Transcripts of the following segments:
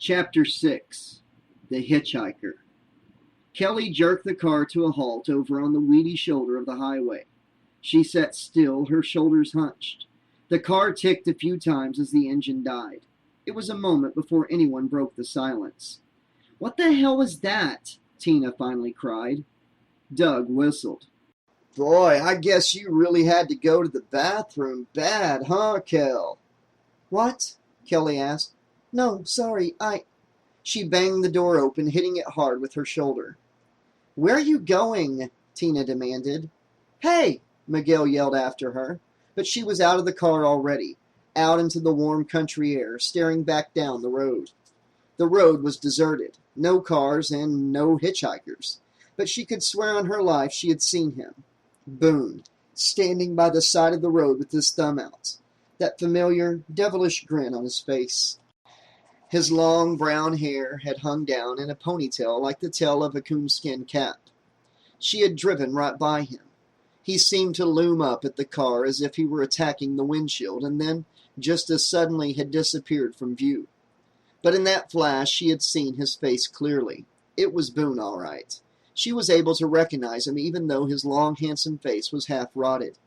Chapter 6 The Hitchhiker. Kelly jerked the car to a halt over on the weedy shoulder of the highway. She sat still, her shoulders hunched. The car ticked a few times as the engine died. It was a moment before anyone broke the silence. "What the hell was that?" Tina finally cried. Doug whistled. "Boy, I guess you really had to go to the bathroom bad, huh, Kel?" "What?" Kelly asked. "No, sorry, She banged the door open, hitting it hard with her shoulder. "Where are you going?" Tina demanded. "Hey!" Miguel yelled after her, but she was out of the car already, out into the warm country air, staring back down the road. The road was deserted, no cars and no hitchhikers, but she could swear on her life she had seen him. Boon, standing by the side of the road with his thumb out, that familiar, devilish grin on his face. His long brown hair had hung down in a ponytail like the tail of a coonskin cap. She had driven right by him. He seemed to loom up at the car as if he were attacking the windshield, and then, just as suddenly, had disappeared from view. But in that flash she had seen his face clearly. It was Boon, all right. She was able to recognize him even though his long, handsome face was half rotted.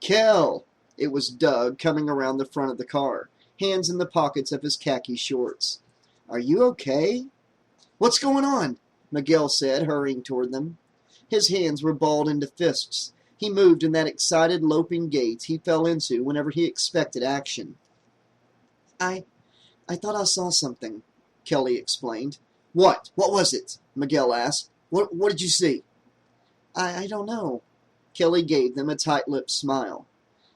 "Kel!" It was Doug coming around the front of the car, hands in the pockets of his khaki shorts. "Are you okay?" "What's going on?" Miguel said, hurrying toward them. His hands were balled into fists. He moved in that excited, loping gait he fell into whenever he expected action. I thought I saw something," Kelly explained. "What? What was it?" Miguel asked. What did you see?" I don't know." Kelly gave them a tight-lipped smile.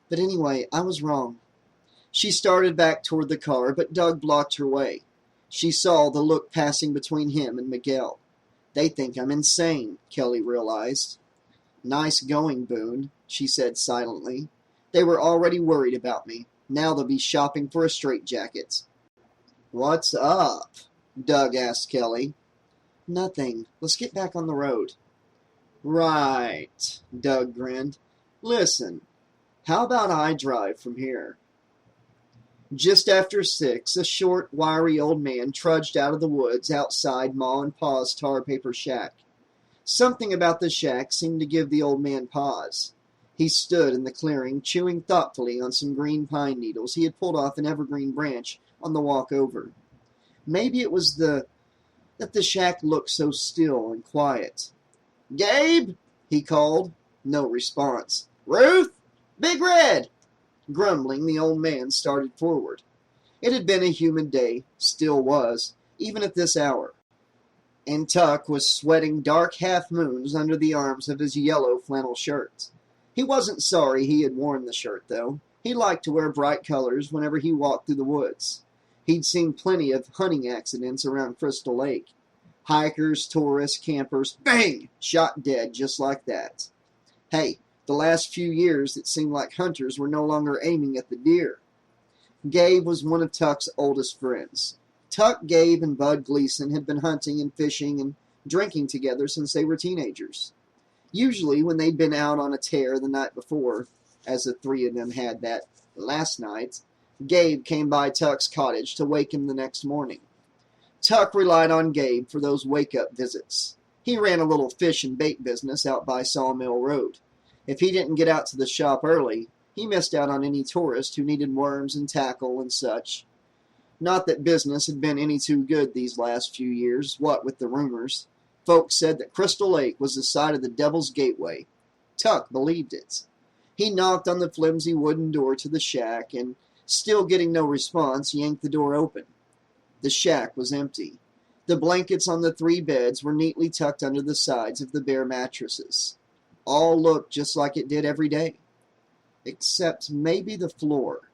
"But anyway, I was wrong." She started back toward the car, but Doug blocked her way. She saw the look passing between him and Miguel. "They think I'm insane," Kelly realized. "Nice going, Boon," she said silently. "They were already worried about me. Now they'll be shopping for a straitjacket." "What's up?" Doug asked Kelly. "Nothing. Let's get back on the road." "Right," Doug grinned. "Listen, how about I drive from here?" Just after 6, a short, wiry old man trudged out of the woods outside Ma and Pa's tar paper shack. Something about the shack seemed to give the old man pause. He stood in the clearing, chewing thoughtfully on some green pine needles he had pulled off an evergreen branch on the walk over. Maybe it was that the shack looked so still and quiet. "Gabe!" he called. No response. "Ruth! Big Red!" Grumbling, the old man started forward. It had been a humid day, still was, even at this hour, and Tuck was sweating dark half-moons under the arms of his yellow flannel shirt. He wasn't sorry he had worn the shirt, though. He liked to wear bright colors whenever he walked through the woods. He'd seen plenty of hunting accidents around Crystal Lake. Hikers, tourists, campers, bang! Shot dead just like that. Hey, the last few years it seemed like hunters were no longer aiming at the deer. Gabe was one of Tuck's oldest friends. Tuck, Gabe, and Bud Gleason had been hunting and fishing and drinking together since they were teenagers. Usually, when they'd been out on a tear the night before, as the three of them had that last night, Gabe came by Tuck's cottage to wake him the next morning. Tuck relied on Gabe for those wake-up visits. He ran a little fish and bait business out by Sawmill Road. If he didn't get out to the shop early, he missed out on any tourist who needed worms and tackle and such. Not that business had been any too good these last few years, what with the rumors. Folks said that Crystal Lake was the site of the Devil's Gateway. Tuck believed it. He knocked on the flimsy wooden door to the shack, and, still getting no response, yanked the door open. The shack was empty. The blankets on the 3 beds were neatly tucked under the sides of the bare mattresses. All looked just like it did every day. Except maybe the floor.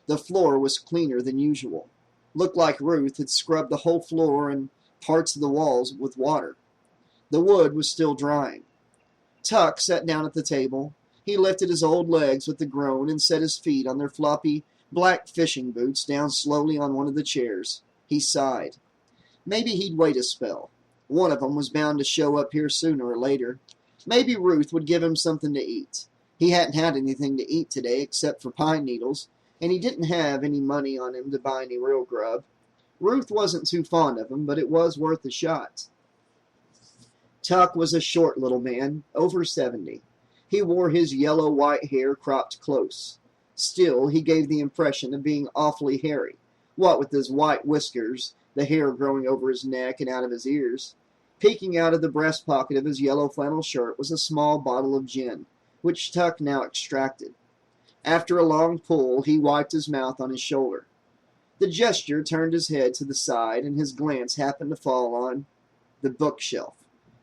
The floor was cleaner than usual. Looked like Ruth had scrubbed the whole floor and parts of the walls with water. The wood was still drying. Tuck sat down at the table. He lifted his old legs with a groan and set his feet on their floppy, black fishing boots down slowly on one of the chairs. He sighed. Maybe he'd wait a spell. One of them was bound to show up here sooner or later. Maybe Ruth would give him something to eat. He hadn't had anything to eat today except for pine needles, and he didn't have any money on him to buy any real grub. Ruth wasn't too fond of him, but it was worth a shot. Tuck was a short little man, over 70. He wore his yellow-white hair cropped close. Still, he gave the impression of being awfully hairy, what with his white whiskers, the hair growing over his neck and out of his ears. Peeking out of the breast pocket of his yellow flannel shirt was a small bottle of gin, which Tuck now extracted. After a long pull, he wiped his mouth on his shoulder. The gesture turned his head to the side, and his glance happened to fall on the bookshelf,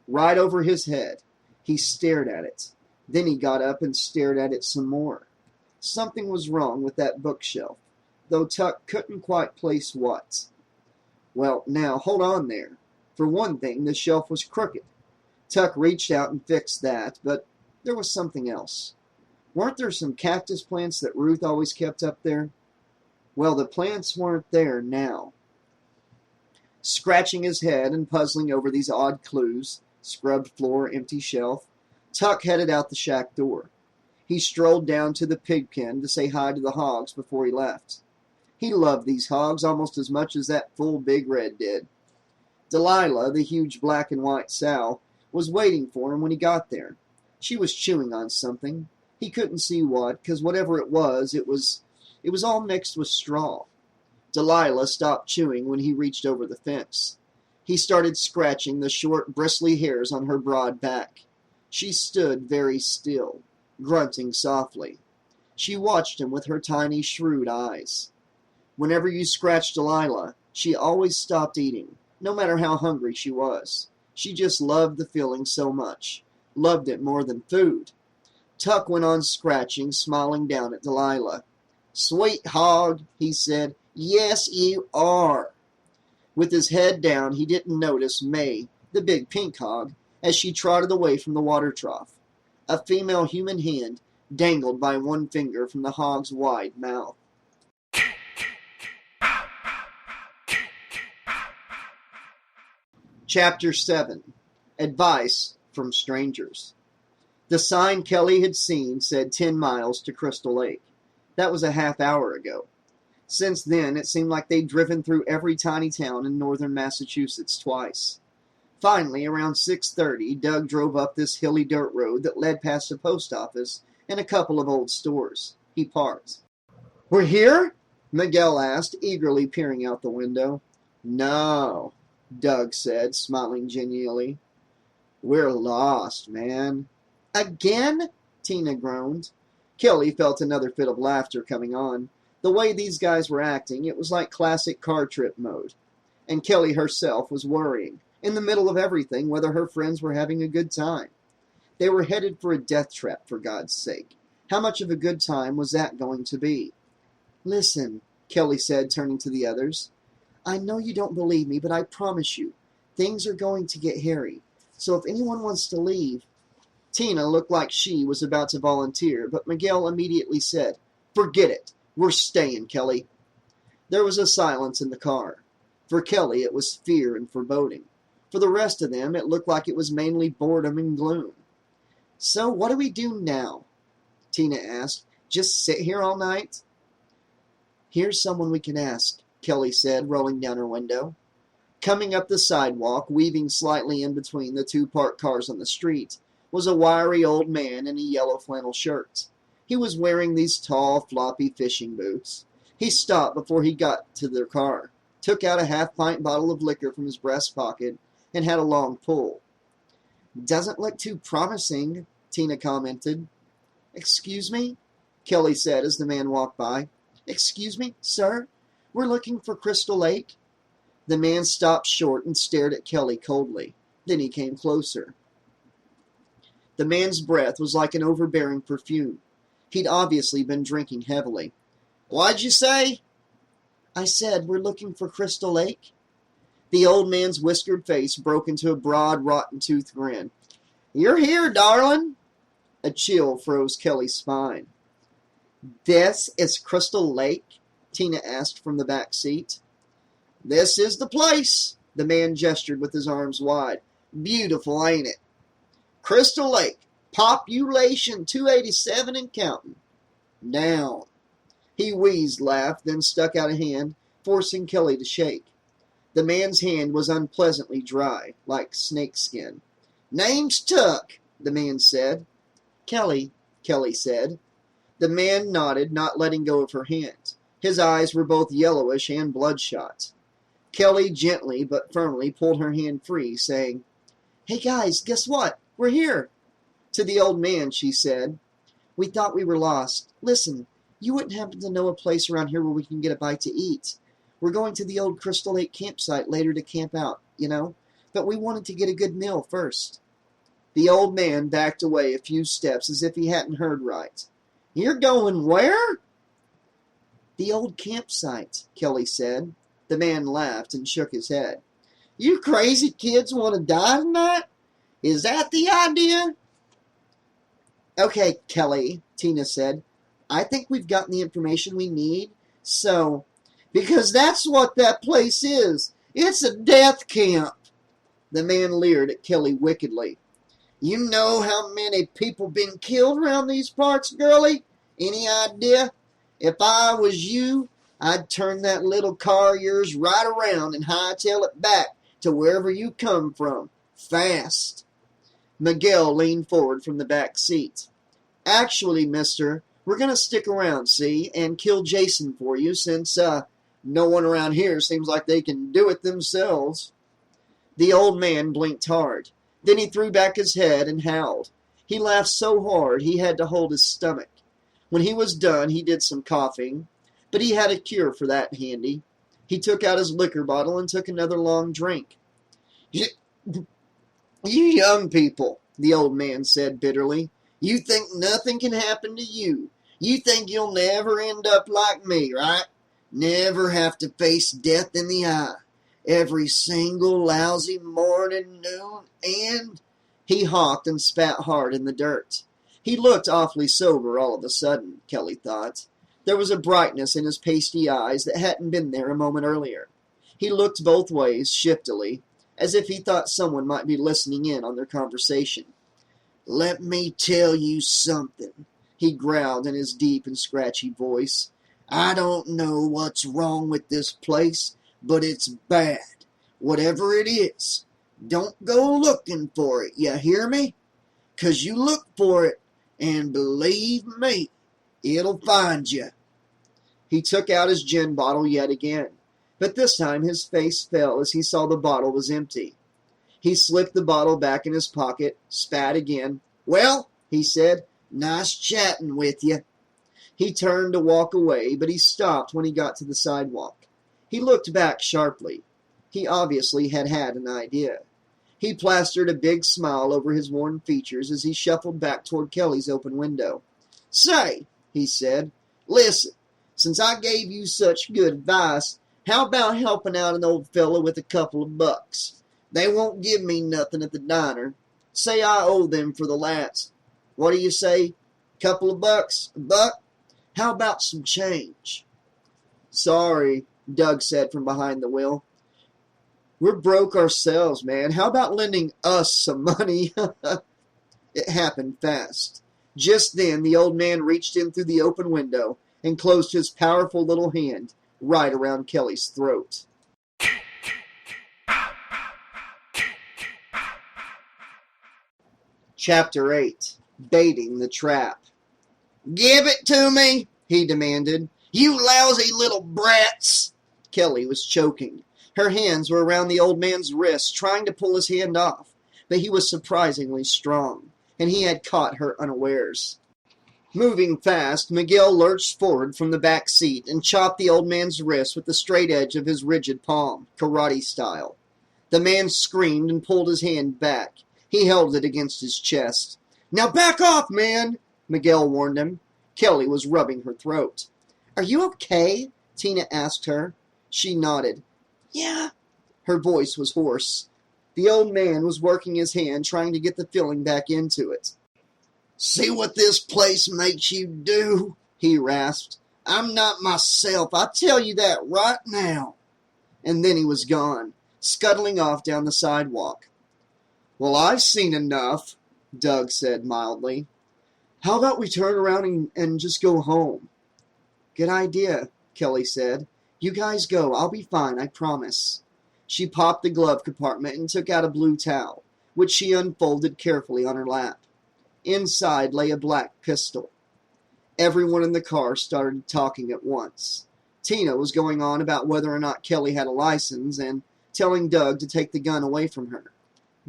right over his head. He stared at it. Then he got up and stared at it some more. Something was wrong with that bookshelf, though Tuck couldn't quite place what. Well, now, hold on there. For one thing, the shelf was crooked. Tuck reached out and fixed that, but there was something else. Weren't there some cactus plants that Ruth always kept up there? Well, the plants weren't there now. Scratching his head and puzzling over these odd clues, scrubbed floor, empty shelf, Tuck headed out the shack door. He strolled down to the pig pen to say hi to the hogs before he left. He loved these hogs almost as much as that fool Big Red did. Delilah, the huge black and white sow, was waiting for him when he got there. She was chewing on something. He couldn't see what, because whatever it was all mixed with straw. Delilah stopped chewing when he reached over the fence. He started scratching the short, bristly hairs on her broad back. She stood very still, grunting softly. She watched him with her tiny, shrewd eyes. Whenever you scratched Delilah, she always stopped eating, no matter how hungry she was. She just loved the feeling so much, loved it more than food. Tuck went on scratching, smiling down at Delilah. "Sweet hog," he said. "Yes, you are." With his head down, he didn't notice May, the big pink hog, as she trotted away from the water trough. A female human hand dangled by one finger from the hog's wide mouth. Chapter 7. Advice from Strangers. The sign Kelly had seen said 10 miles to Crystal Lake. That was a half hour ago. Since then, it seemed like they'd driven through every tiny town in northern Massachusetts twice. Finally, around 6:30, Doug drove up this hilly dirt road that led past a post office and a couple of old stores. He parked. "We're here?" Miguel asked, eagerly peering out the window. "No," Doug said, smiling genially. "We're lost, man." "Again?" Tina groaned. Kelly felt another fit of laughter coming on. The way these guys were acting, it was like classic car trip mode. And Kelly herself was worrying, in the middle of everything, whether her friends were having a good time. They were headed for a death trap, for God's sake. How much of a good time was that going to be? "Listen," Kelly said, turning to the others. "I know you don't believe me, but I promise you, things are going to get hairy. So if anyone wants to leave..." Tina looked like she was about to volunteer, but Miguel immediately said, "Forget it. We're staying, Kelly." There was a silence in the car. For Kelly, it was fear and foreboding. For the rest of them, it looked like it was mainly boredom and gloom. "So what do we do now?" Tina asked. "Just sit here all night?" "Here's someone we can ask," Kelly said, rolling down her window. Coming up the sidewalk, weaving slightly in between the two parked cars on the street, was a wiry old man in a yellow flannel shirt. He was wearing these tall, floppy fishing boots. He stopped before he got to their car, took out a half-pint bottle of liquor from his breast pocket, and had a long pull. "Doesn't look too promising," Tina commented. "Excuse me?" Kelly said as the man walked by. "Excuse me, sir? We're looking for Crystal Lake." The man stopped short and stared at Kelly coldly. Then he came closer. The man's breath was like an overbearing perfume. He'd obviously been drinking heavily. "What'd you say?" "I said we're looking for Crystal Lake." The old man's whiskered face broke into a broad, rotten-toothed grin. "You're here, darling." A chill froze Kelly's spine. "This is Crystal Lake?" Tina asked from the back seat. "This is the place," the man gestured with his arms wide. "Beautiful, ain't it? Crystal Lake, population 287 and counting. Down." He wheezed, laughed, then stuck out a hand, forcing Kelly to shake. The man's hand was unpleasantly dry, like snakeskin. "Name's Tuck," the man said. "Kelly," Kelly said. The man nodded, not letting go of her hand. His eyes were both yellowish and bloodshot. Kelly gently but firmly pulled her hand free, saying, "Hey guys, guess what? We're here." To the old man, she said, "We thought we were lost. Listen, you wouldn't happen to know a place around here where we can get a bite to eat. We're going to the old Crystal Lake campsite later to camp out, but we wanted to get a good meal first." The old man backed away a few steps as if he hadn't heard right. "You're going where?" "The old campsite," Kelly said. The man laughed and shook his head. "You crazy kids want to die tonight? Is that the idea?" "Okay, Kelly," Tina said. "I think we've gotten the information we need, so..." "Because that's what that place is. It's a death camp." The man leered at Kelly wickedly. "You know how many people been killed around these parts, girlie? Any idea? If I was you, I'd turn that little car of yours right around and hightail it back to wherever you come from. Fast." Miguel leaned forward from the back seat. "Actually, mister, we're going to stick around, see, and kill Jason for you since, no one around here seems like they can do it themselves." The old man blinked hard. Then he threw back his head and howled. He laughed so hard he had to hold his stomach. When he was done, he did some coughing, but he had a cure for that handy. He took out his liquor bottle and took another long drink. "You young people," the old man said bitterly, "you think nothing can happen to you. You think you'll never end up like me, right? Never have to face death in the eye. Every single lousy morning, noon, and..." He hawked and spat hard in the dirt. He looked awfully sober all of a sudden, Kelly thought. There was a brightness in his pasty eyes that hadn't been there a moment earlier. He looked both ways, shiftily, as if he thought someone might be listening in on their conversation. "Let me tell you something," he growled in his deep and scratchy voice. "I don't know what's wrong with this place, but it's bad. Whatever it is, don't go looking for it, you hear me? 'Cause you look for it, and believe me, it'll find you." He took out his gin bottle yet again, but this time his face fell as he saw the bottle was empty. He slipped the bottle back in his pocket, spat again. "Well," he said, "nice chatting with you." He turned to walk away, but he stopped when he got to the sidewalk. He looked back sharply. He obviously had an idea. He plastered a big smile over his worn features as he shuffled back toward Kelly's open window. "Say," he said, "listen, since I gave you such good advice, how about helping out an old fellow with a couple of bucks? They won't give me nothing at the diner. Say I owe them for the last, what do you say, couple of bucks, a buck? How about some change?" "Sorry," Doug said from behind the wheel. "We're broke ourselves, man. How about lending us some money?" It happened fast. Just then, the old man reached in through the open window and closed his powerful little hand right around Kelly's throat. Chapter 8. Baiting the Trap. "Give it to me," he demanded. "You lousy little brats." Kelly was choking. Her hands were around the old man's wrists, trying to pull his hand off, but he was surprisingly strong, and he had caught her unawares. Moving fast, Miguel lurched forward from the back seat and chopped the old man's wrist with the straight edge of his rigid palm, karate style. The man screamed and pulled his hand back. He held it against his chest. "Now back off, man," Miguel warned him. Kelly was rubbing her throat. "Are you okay?" Tina asked her. She nodded. "Yeah." Her voice was hoarse. The old man was working his hand, trying to get the filling back into it. "See what this place makes you do?" he rasped. "I'm not myself, I tell you that right now." And then he was gone, scuttling off down the sidewalk. "Well, I've seen enough," Doug said mildly. "How about we turn around and just go home?" "Good idea," Kelly said. "You guys go. I'll be fine, I promise." She popped the glove compartment and took out a blue towel, which she unfolded carefully on her lap. Inside lay a black pistol. Everyone in the car started talking at once. Tina was going on about whether or not Kelly had a license and telling Doug to take the gun away from her.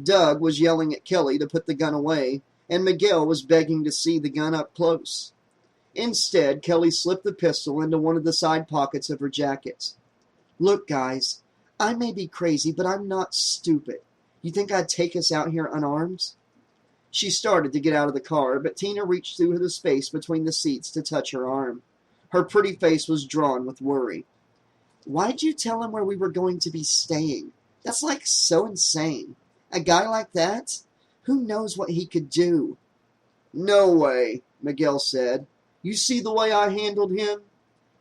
Doug was yelling at Kelly to put the gun away, and Miguel was begging to see the gun up close. Instead, Kelly slipped the pistol into one of the side pockets of her jacket. "Look, guys, I may be crazy, but I'm not stupid. You think I'd take us out here unarmed?" She started to get out of the car, but Tina reached through the space between the seats to touch her arm. Her pretty face was drawn with worry. "Why'd you tell him where we were going to be staying? That's like so insane. A guy like that? Who knows what he could do?" "No way," Miguel said. "You see the way I handled him?"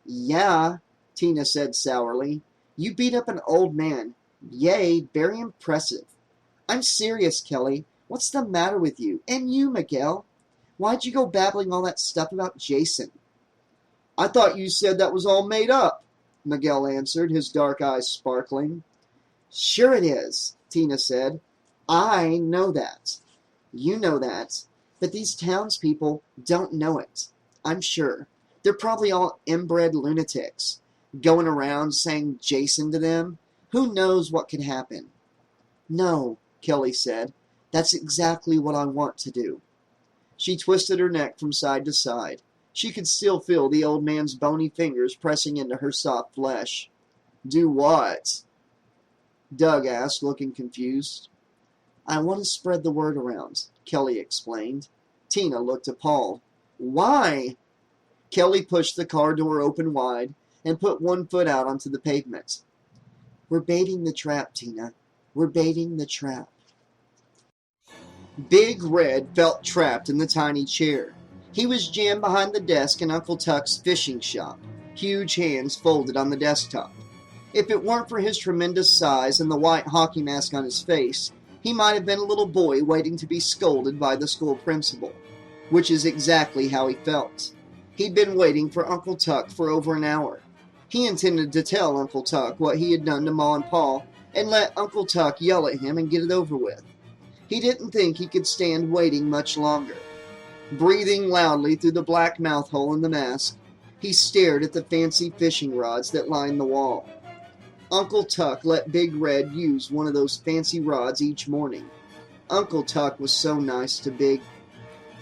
"Yeah," Tina said sourly. "You beat up an old man. Yay, very impressive." "I'm serious, Kelly. What's the matter with you? And you, Miguel? Why'd you go babbling all that stuff about Jason?" "I thought you said that was all made up," Miguel answered, his dark eyes sparkling. "Sure it is," Tina said. "I know that. You know that. But these townspeople don't know it. I'm sure. They're probably all inbred lunatics, going around saying Jason to them. Who knows what could happen?" "No," Kelly said. "That's exactly what I want to do." She twisted her neck from side to side. She could still feel the old man's bony fingers pressing into her soft flesh. "Do what?" Doug asked, looking confused. "I want to spread the word around," Kelly explained. Tina looked appalled. "Why?" Kelly pushed the car door open wide and put one foot out onto the pavement. "We're baiting the trap, Tina. We're baiting the trap." Big Red felt trapped in the tiny chair. He was jammed behind the desk in Uncle Tuck's fishing shop, huge hands folded on the desktop. If it weren't for his tremendous size and the white hockey mask on his face, he might have been a little boy waiting to be scolded by the school principal, which is exactly how he felt. He'd been waiting for Uncle Tuck for over an hour. He intended to tell Uncle Tuck what he had done to Ma and Pa and let Uncle Tuck yell at him and get it over with. He didn't think he could stand waiting much longer. Breathing loudly through the black mouth hole in the mask, he stared at the fancy fishing rods that lined the wall. Uncle Tuck let Big Red use one of those fancy rods each morning. Uncle Tuck was so nice to Big.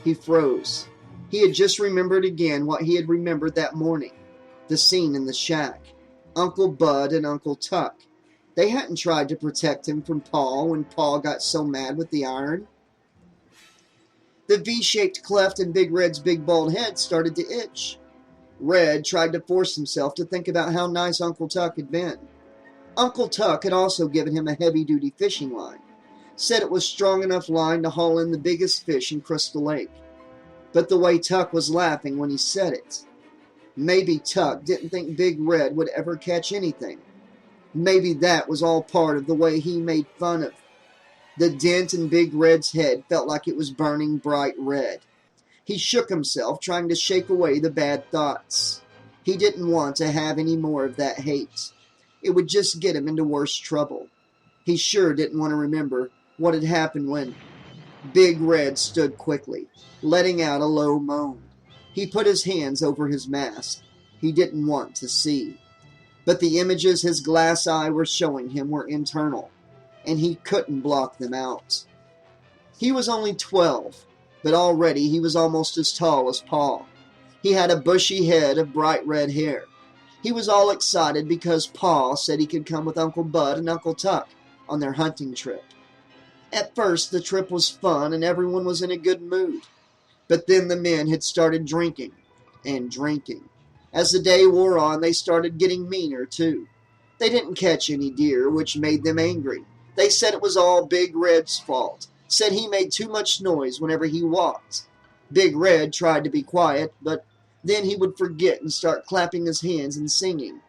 He froze. He had just remembered again what he had remembered that morning. The scene in the shack. Uncle Bud and Uncle Tuck. They hadn't tried to protect him from Pa when Pa got so mad with the iron. The V-shaped cleft in Big Red's big bald head started to itch. Red tried to force himself to think about how nice Uncle Tuck had been. Uncle Tuck had also given him a heavy-duty fishing line. Said it was strong enough line to haul in the biggest fish in Crystal Lake. But the way Tuck was laughing when he said it. Maybe Tuck didn't think Big Red would ever catch anything. Maybe that was all part of the way he made fun of. The dent in Big Red's head felt like it was burning bright red. He shook himself, trying to shake away the bad thoughts. He didn't want to have any more of that hate. It would just get him into worse trouble. He sure didn't want to remember what had happened when Big Red stood quickly, letting out a low moan. He put his hands over his mask. He didn't want to see. But the images his glass eye were showing him were internal, and he couldn't block them out. He was only 12, but already he was almost as tall as Pa. He had a bushy head of bright red hair. He was all excited because Pa said he could come with Uncle Bud and Uncle Tuck on their hunting trip. At first, the trip was fun and everyone was in a good mood. But then the men had started drinking and drinking. As the day wore on, they started getting meaner, too. They didn't catch any deer, which made them angry. They said it was all Big Red's fault. Said he made too much noise whenever he walked. Big Red tried to be quiet, but then he would forget and start clapping his hands and singing.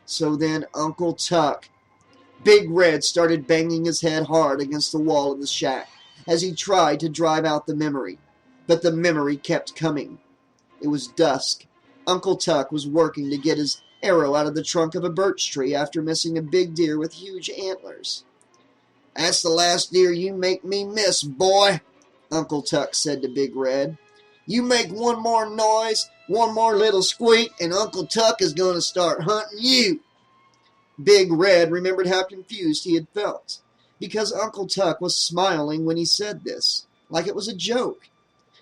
So then Uncle Tuck. Big Red started banging his head hard against the wall of the shack as he tried to drive out the memory. But the memory kept coming. It was dusk. Uncle Tuck was working to get his arrow out of the trunk of a birch tree after missing a big deer with huge antlers. "That's the last deer you make me miss, boy," Uncle Tuck said to Big Red. "You make one more noise, one more little squeak, and Uncle Tuck is going to start hunting you." Big Red remembered how confused he had felt, because Uncle Tuck was smiling when he said this, like it was a joke.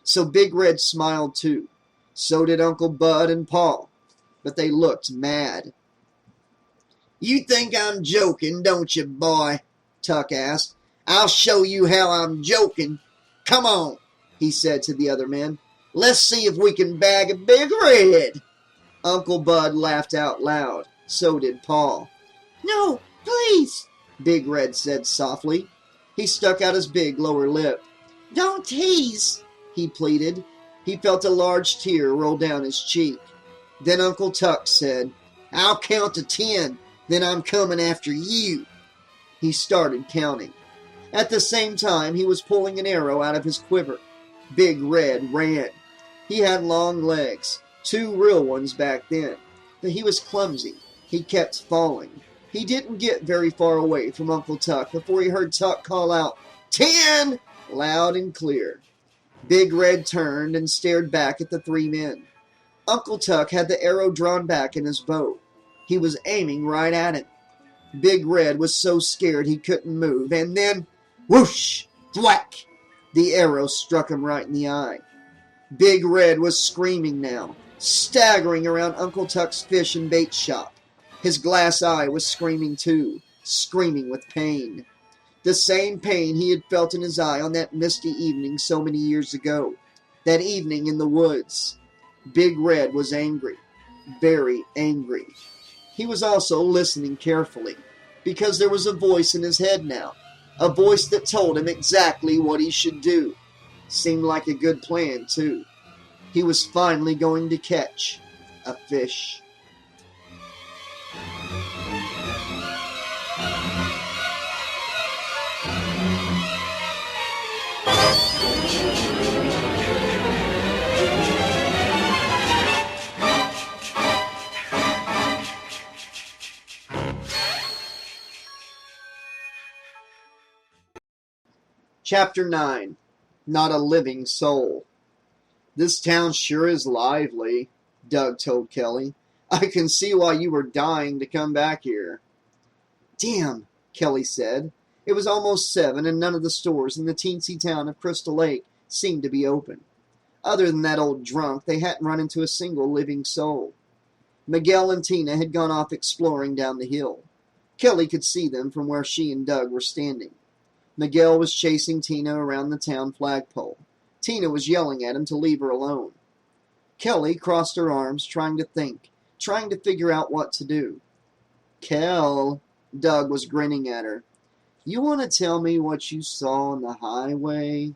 So Big Red smiled too. So did Uncle Bud and Paul, but they looked mad. "You think I'm joking, don't you, boy?" Tuck asked. "I'll show you how I'm joking. Come on," he said to the other men. "Let's see if we can bag a Big Red." Uncle Bud laughed out loud. So did Paul. "No, please," Big Red said softly. He stuck out his big lower lip. "Don't tease," he pleaded. He felt a large tear roll down his cheek. Then Uncle Tuck said, "I'll count to 10, then I'm coming after you." He started counting. At the same time, he was pulling an arrow out of his quiver. Big Red ran. He had long legs, 2 real ones back then, but he was clumsy. He kept falling. He didn't get very far away from Uncle Tuck before he heard Tuck call out, 10! loud and clear. Big Red turned and stared back at the 3 men. Uncle Tuck had the arrow drawn back in his bow. He was aiming right at him. Big Red was so scared he couldn't move, and then, whoosh, thwack! The arrow struck him right in the eye. Big Red was screaming now, staggering around Uncle Tuck's fish and bait shop. His glass eye was screaming too, screaming with pain. The same pain he had felt in his eye on that misty evening so many years ago. That evening in the woods. Big Red was angry, very angry. He was also listening carefully, because there was a voice in his head now, a voice that told him exactly what he should do. Seemed like a good plan, too. He was finally going to catch a fish. Chapter 9. Not a Living Soul. "This town sure is lively," Doug told Kelly. "I can see why you were dying to come back here." "Damn," Kelly said. It was almost 7, and none of the stores in the teensy town of Crystal Lake seemed to be open. Other than that old drunk, they hadn't run into a single living soul. Miguel and Tina had gone off exploring down the hill. Kelly could see them from where she and Doug were standing. Miguel was chasing Tina around the town flagpole. Tina was yelling at him to leave her alone. Kelly crossed her arms, trying to think, trying to figure out what to do. "Kel," Doug was grinning at her. "You want to tell me what you saw on the highway?"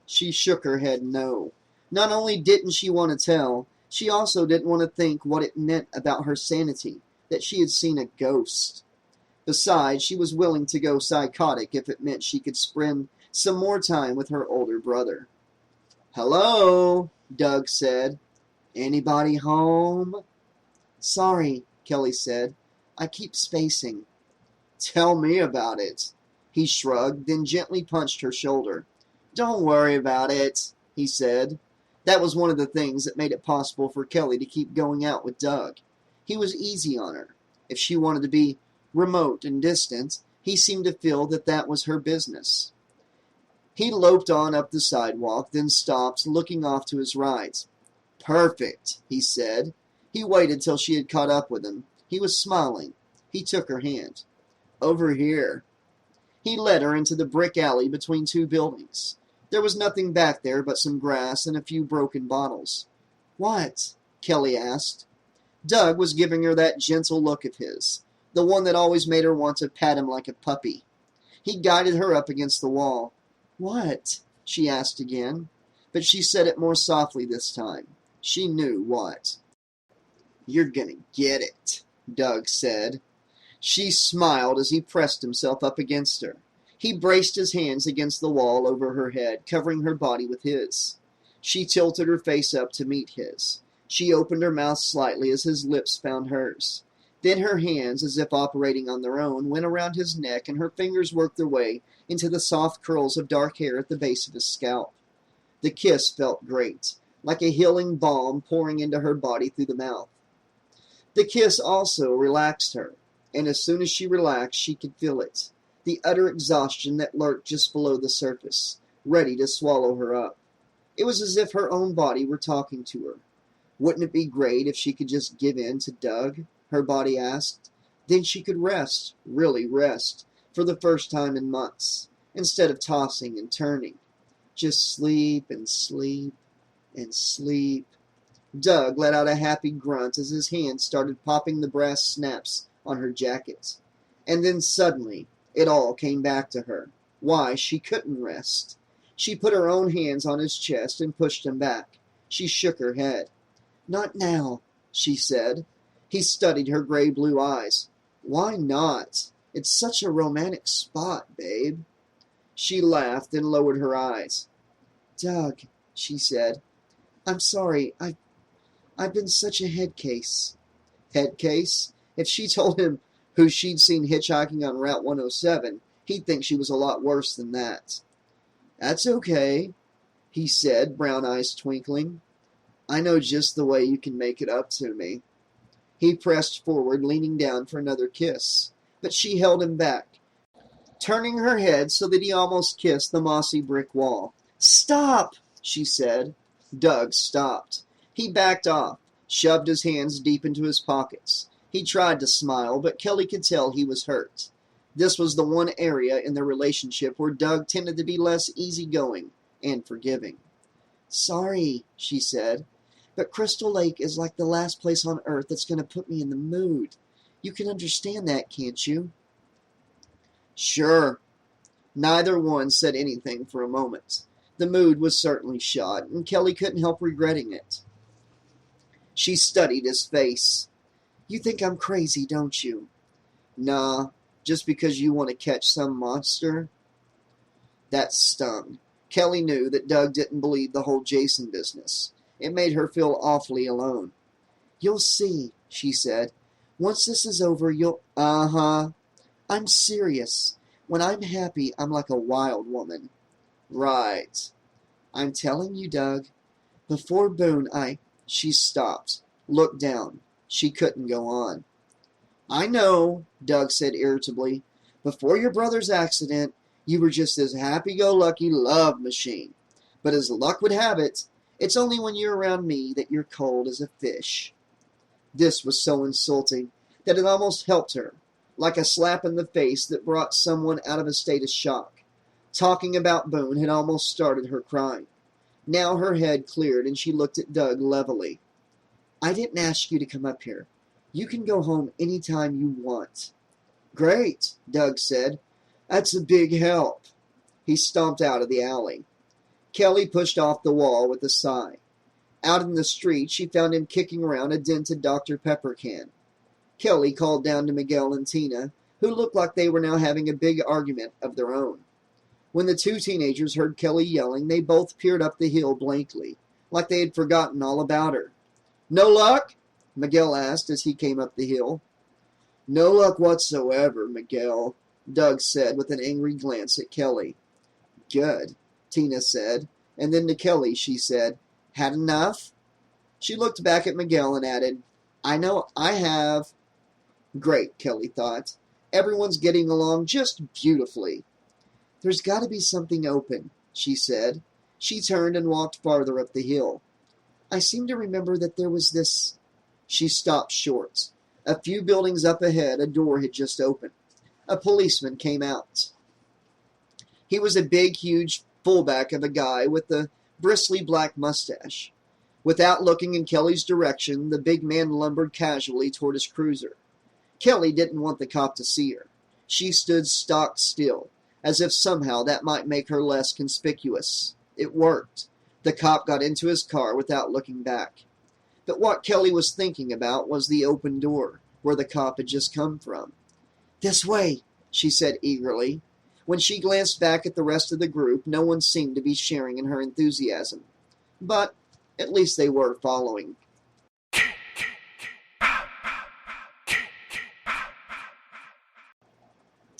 She shook her head no. Not only didn't she want to tell, she also didn't want to think what it meant about her sanity, that she had seen a ghost. Besides, she was willing to go psychotic if it meant she could spend some more time with her older brother. "Hello," Doug said. "Anybody home?" "Sorry," Kelly said. "I keep spacing." "Tell me about it." He shrugged, then gently punched her shoulder. "Don't worry about it," he said. That was one of the things that made it possible for Kelly to keep going out with Doug. He was easy on her. If she wanted to be remote and distant, he seemed to feel that that was her business. He loped on up the sidewalk, then stopped, looking off to his right. "Perfect," he said. He waited till she had caught up with him. He was smiling. He took her hand. "Over here." He led her into the brick alley between 2 buildings. There was nothing back there but some grass and a few broken bottles. "What?" Kelly asked. Doug was giving her that gentle look of his, the one that always made her want to pat him like a puppy. He guided her up against the wall. "What?" she asked again, but she said it more softly this time. She knew what. "You're gonna get it," Doug said. She smiled as he pressed himself up against her. He braced his hands against the wall over her head, covering her body with his. She tilted her face up to meet his. She opened her mouth slightly as his lips found hers. Then her hands, as if operating on their own, went around his neck, and her fingers worked their way into the soft curls of dark hair at the base of his scalp. The kiss felt great, like a healing balm pouring into her body through the mouth. The kiss also relaxed her, and as soon as she relaxed, she could feel it, the utter exhaustion that lurked just below the surface, ready to swallow her up. It was as if her own body were talking to her. Wouldn't it be great if she could just give in to Doug? Her body asked. Then she could rest, really rest, for the first time in months, instead of tossing and turning. Just sleep and sleep and sleep. Doug let out a happy grunt as his hand started popping the brass snaps on her jacket. And then suddenly, it all came back to her. Why she couldn't rest. She put her own hands on his chest and pushed him back. She shook her head. Not now, she said. He studied her gray-blue eyes. Why not? It's such a romantic spot, babe. She laughed and lowered her eyes. Doug, she said, I'm sorry, I've been such a head case. Head case? If she told him who she'd seen hitchhiking on Route 107, he'd think she was a lot worse than that. That's okay, he said, brown eyes twinkling. I know just the way you can make it up to me. He pressed forward, leaning down for another kiss, but she held him back, turning her head so that he almost kissed the mossy brick wall. Stop, she said. Doug stopped. He backed off, shoved his hands deep into his pockets. He tried to smile, but Kelly could tell he was hurt. This was the one area in their relationship where Doug tended to be less easygoing and forgiving. Sorry, she said, but Crystal Lake is like the last place on earth that's going to put me in the mood. You can understand that, can't you? Sure. Neither one said anything for a moment. The mood was certainly shot, and Kelly couldn't help regretting it. She studied his face. You think I'm crazy, don't you? Nah, just because you want to catch some monster? That stung. Kelly knew that Doug didn't believe the whole Jason business. It made her feel awfully alone. You'll see, she said. Once this is over, you'll... Uh-huh. I'm serious. When I'm happy, I'm like a wild woman. Right. I'm telling you, Doug. Before Boon, She stopped, looked down. She couldn't go on. I know, Doug said irritably. Before your brother's accident, you were just this happy-go-lucky love machine. But as luck would have it, it's only when you're around me that you're cold as a fish. This was so insulting that it almost helped her, like a slap in the face that brought someone out of a state of shock. Talking about Boon had almost started her crying. Now her head cleared and she looked at Doug levelly. I didn't ask you to come up here. You can go home any time you want. Great, Doug said. That's a big help. He stomped out of the alley. Kelly pushed off the wall with a sigh. Out in the street, she found him kicking around a dented Dr. Pepper can. Kelly called down to Miguel and Tina, who looked like they were now having a big argument of their own. When the two teenagers heard Kelly yelling, they both peered up the hill blankly, like they had forgotten all about her. No luck? Miguel asked as he came up the hill. No luck whatsoever, Miguel, Doug said with an angry glance at Kelly. Good, Tina said, and then to Kelly she said, Had enough? She looked back at Miguel and added, I know I have. Great, Kelly thought. Everyone's getting along just beautifully. There's got to be something open, she said. She turned and walked farther up the hill. I seem to remember that there was this... She stopped short. A few buildings up ahead, a door had just opened. A policeman came out. He was a big, huge fullback of a guy with a bristly black mustache. Without looking in Kelly's direction, the big man lumbered casually toward his cruiser. Kelly didn't want the cop to see her. She stood stock still, as if somehow that might make her less conspicuous. It worked. The cop got into his car without looking back. But what Kelly was thinking about was the open door, where the cop had just come from. This way, she said eagerly. When she glanced back at the rest of the group, no one seemed to be sharing in her enthusiasm. But at least they were following.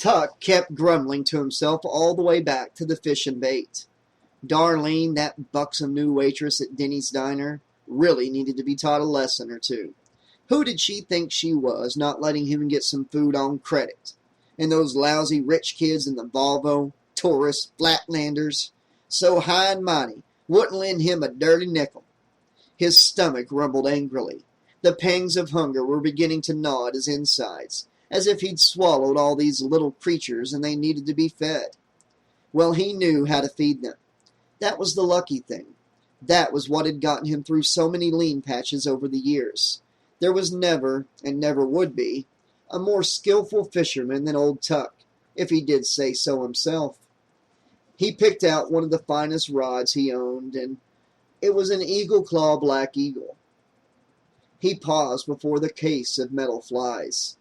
Tuck kept grumbling to himself all the way back to the fish and bait. Darlene, that buxom new waitress at Denny's Diner, really needed to be taught a lesson or two. Who did she think she was, not letting him get some food on credit? And those lousy rich kids in the Volvo, Taurus, Flatlanders, so high and mighty, wouldn't lend him a dirty nickel. His stomach rumbled angrily. The pangs of hunger were beginning to gnaw at his insides, as if he'd swallowed all these little creatures and they needed to be fed. Well, he knew how to feed them. That was the lucky thing. That was what had gotten him through so many lean patches over the years. There was never, and never would be, a more skillful fisherman than old Tuck, if he did say so himself. He picked out one of the finest rods he owned, and it was an eagle-claw black eagle. He paused before the case of metal flies.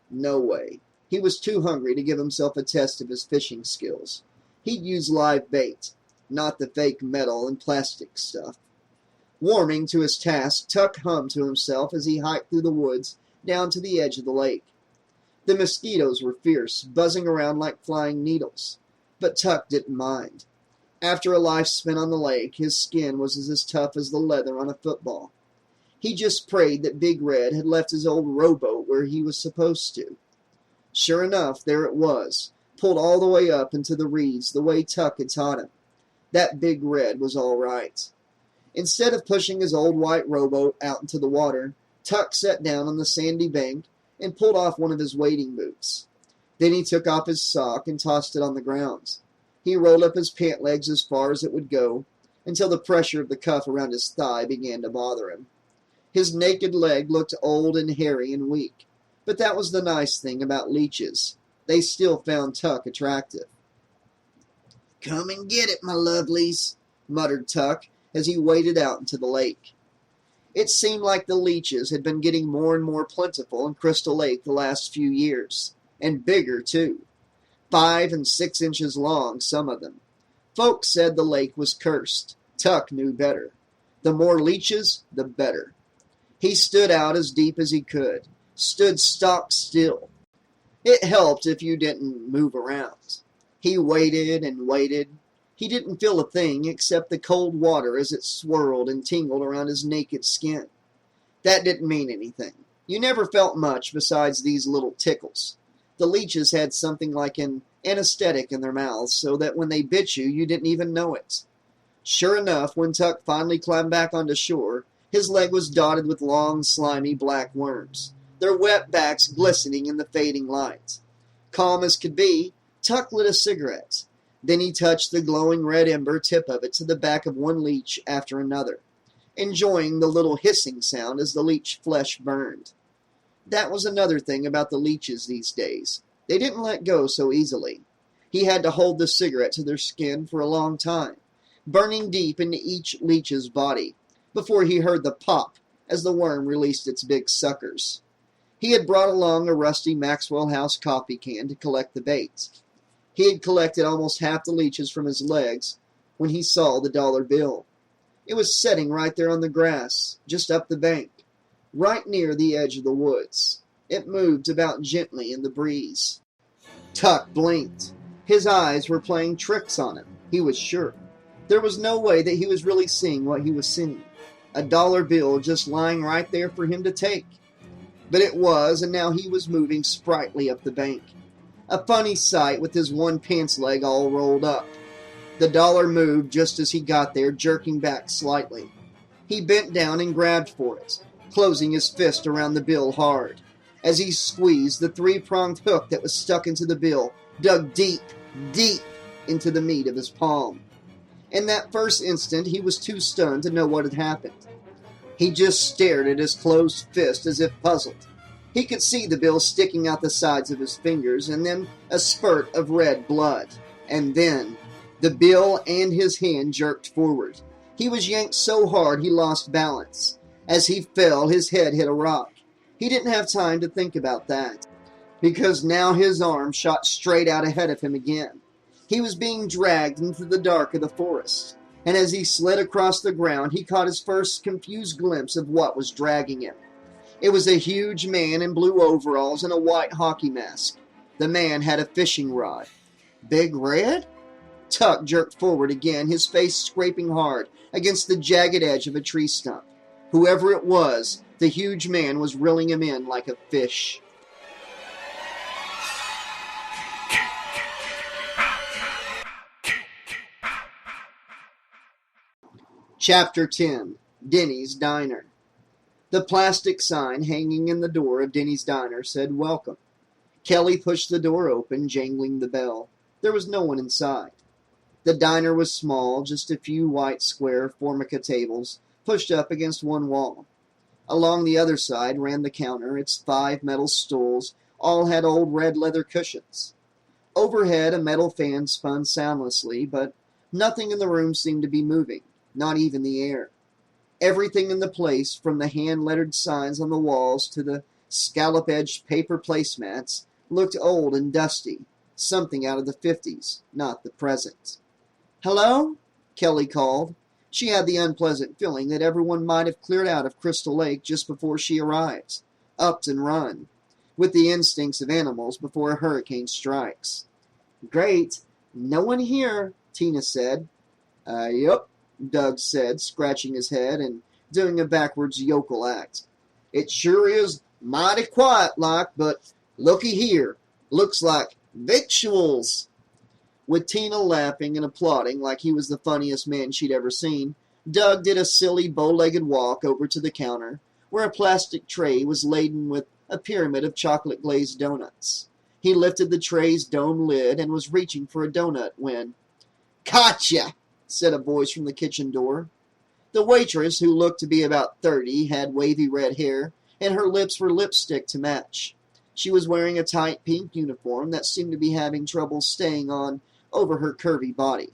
No way. He was too hungry to give himself a test of his fishing skills. He'd use live bait, not the fake metal and plastic stuff. Warming to his task, Tuck hummed to himself as he hiked through the woods down to the edge of the lake. The mosquitoes were fierce, buzzing around like flying needles. But Tuck didn't mind. After a life spent on the lake, his skin was as tough as the leather on a football. He just prayed that Big Red had left his old rowboat where he was supposed to. Sure enough, there it was, pulled all the way up into the reeds the way Tuck had taught him. That Big Red was all right. Instead of pushing his old white rowboat out into the water, Tuck sat down on the sandy bank and pulled off one of his wading boots. Then he took off his sock and tossed it on the ground. He rolled up his pant legs as far as it would go, until the pressure of the cuff around his thigh began to bother him. His naked leg looked old and hairy and weak, but that was the nice thing about leeches. They still found Tuck attractive. "Come and get it, my lovelies," muttered Tuck as he waded out into the lake. It seemed like the leeches had been getting more and more plentiful in Crystal Lake the last few years, and bigger, too. 5 and 6 inches long, some of them. Folks said the lake was cursed. Tuck knew better. The more leeches, the better. He stood out as deep as he could, stood stock still. It helped if you didn't move around. He waited and waited. He didn't feel a thing except the cold water as it swirled and tingled around his naked skin. That didn't mean anything. You never felt much besides these little tickles. The leeches had something like an anesthetic in their mouths, so that when they bit you, you didn't even know it. Sure enough, when Tuck finally climbed back onto shore, his leg was dotted with long, slimy black worms, their wet backs glistening in the fading light. Calm as could be, Tuck lit a cigarette. Then he touched the glowing red ember tip of it to the back of one leech after another, enjoying the little hissing sound as the leech flesh burned. That was another thing about the leeches these days. They didn't let go so easily. He had to hold the cigarette to their skin for a long time, burning deep into each leech's body, before he heard the pop as the worm released its big suckers. He had brought along a rusty Maxwell House coffee can to collect the bait. He had collected almost half the leeches from his legs when he saw the dollar bill. It was setting right there on the grass, just up the bank, right near the edge of the woods. It moved about gently in the breeze. Tuck blinked. His eyes were playing tricks on him, he was sure. There was no way that he was really seeing what he was seeing. A dollar bill just lying right there for him to take. But it was, and now he was moving sprightly up the bank. A funny sight with his one pants leg all rolled up. The dollar moved just as he got there, jerking back slightly. He bent down and grabbed for it, closing his fist around the bill hard. As he squeezed, the 3-pronged hook that was stuck into the bill dug deep, deep into the meat of his palm. In that first instant, he was too stunned to know what had happened. He just stared at his closed fist as if puzzled. He could see the bill sticking out the sides of his fingers, and then a spurt of red blood. And then the bill and his hand jerked forward. He was yanked so hard he lost balance. As he fell, his head hit a rock. He didn't have time to think about that, because now his arm shot straight out ahead of him again. He was being dragged into the dark of the forest, and as he slid across the ground, he caught his first confused glimpse of what was dragging him. It was a huge man in blue overalls and a white hockey mask. The man had a fishing rod. Big Red? Tuck jerked forward again, his face scraping hard against the jagged edge of a tree stump. Whoever it was, the huge man was reeling him in like a fish. Chapter 10. Denny's Diner. The plastic sign hanging in the door of Denny's Diner said, "Welcome." Kelly pushed the door open, jangling the bell. There was no one inside. The diner was small, just a few white square formica tables pushed up against one wall. Along the other side ran the counter, its 5 metal stools all had old red leather cushions. Overhead a metal fan spun soundlessly, but nothing in the room seemed to be moving, not even the air. Everything in the place, from the hand-lettered signs on the walls to the scallop-edged paper placemats, looked old and dusty, something out of the 50s, not the present. "Hello?" Kelly called. She had the unpleasant feeling that everyone might have cleared out of Crystal Lake just before she arrived, upped and run, with the instincts of animals before a hurricane strikes. "Great. No one here," Tina said. Yup," Doug said, scratching his head and doing a backwards yokel act. "It sure is mighty quiet-like, but looky here. Looks like victuals." With Tina laughing and applauding like he was the funniest man she'd ever seen, Doug did a silly bow-legged walk over to the counter, where a plastic tray was laden with a pyramid of chocolate-glazed donuts. He lifted the tray's dome lid and was reaching for a donut when, "Gotcha!" said a voice from the kitchen door. The waitress, who looked to be about 30, had wavy red hair, and her lips were lipstick to match. She was wearing a tight pink uniform that seemed to be having trouble staying on over her curvy body.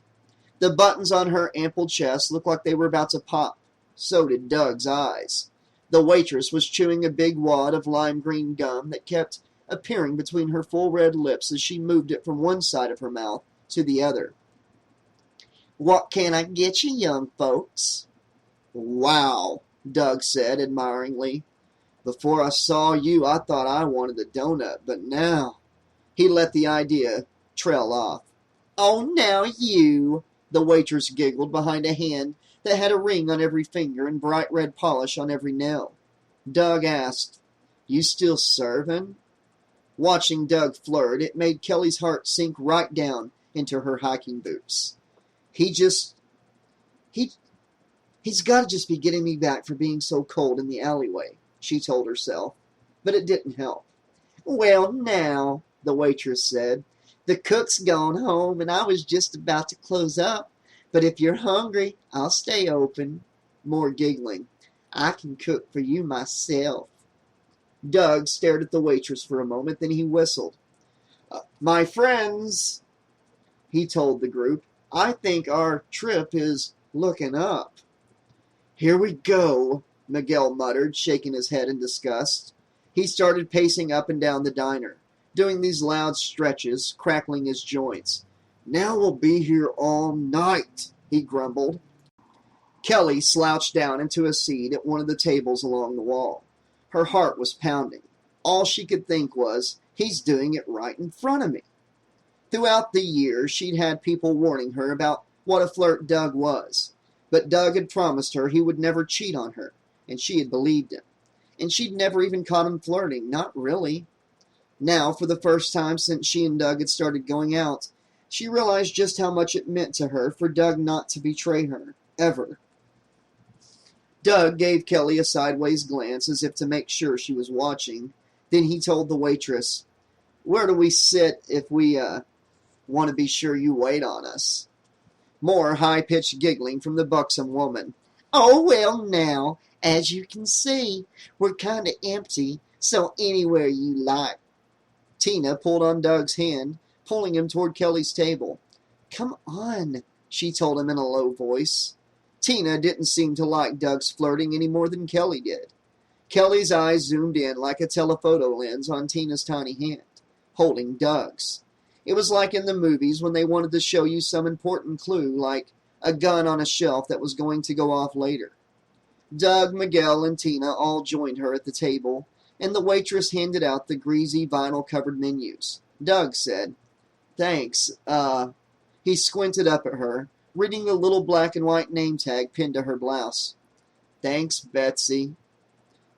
The buttons on her ample chest looked like they were about to pop. So did Doug's eyes. The waitress was chewing a big wad of lime green gum that kept appearing between her full red lips as she moved it from one side of her mouth to the other. "What can I get you, young folks?" "Wow," Doug said admiringly. "Before I saw you, I thought I wanted a donut, but now—" He let the idea trail off. "Oh, now you," the waitress giggled behind a hand that had a ring on every finger and bright red polish on every nail. Doug asked, "You still serving?" Watching Doug flirt, it made Kelly's heart sink right down into her hiking boots. He's got to just be getting me back for being so cold in the alleyway, she told herself, but it didn't help. "Well, now," the waitress said, "the cook's gone home, and I was just about to close up. But if you're hungry, I'll stay open." More giggling. "I can cook for you myself." Doug stared at the waitress for a moment, then he whistled. "My friends," he told the group, "I think our trip is looking up." "Here we go," Miguel muttered, shaking his head in disgust. He started pacing up and down the diner, doing these loud stretches, crackling his joints. "Now we'll be here all night," he grumbled. Kelly slouched down into a seat at one of the tables along the wall. Her heart was pounding. All she could think was, he's doing it right in front of me. Throughout the years, she'd had people warning her about what a flirt Doug was. But Doug had promised her he would never cheat on her, and she had believed him. And she'd never even caught him flirting, not really. Now, for the first time since she and Doug had started going out, she realized just how much it meant to her for Doug not to betray her, ever. Doug gave Kelly a sideways glance as if to make sure she was watching. Then he told the waitress, "Where do we sit if we want to be sure you wait on us?" More high-pitched giggling from the buxom woman. "Oh, well, now, as you can see, we're kind of empty, so anywhere you like." Tina pulled on Doug's hand, pulling him toward Kelly's table. "Come on," she told him in a low voice. Tina didn't seem to like Doug's flirting any more than Kelly did. Kelly's eyes zoomed in like a telephoto lens on Tina's tiny hand, holding Doug's. It was like in the movies when they wanted to show you some important clue, like a gun on a shelf that was going to go off later. Doug, Miguel, and Tina all joined her at the table, and the waitress handed out the greasy vinyl-covered menus. Doug said. Thanks. He squinted up at her, reading the little black and white name tag pinned to her blouse. Thanks, Betsy.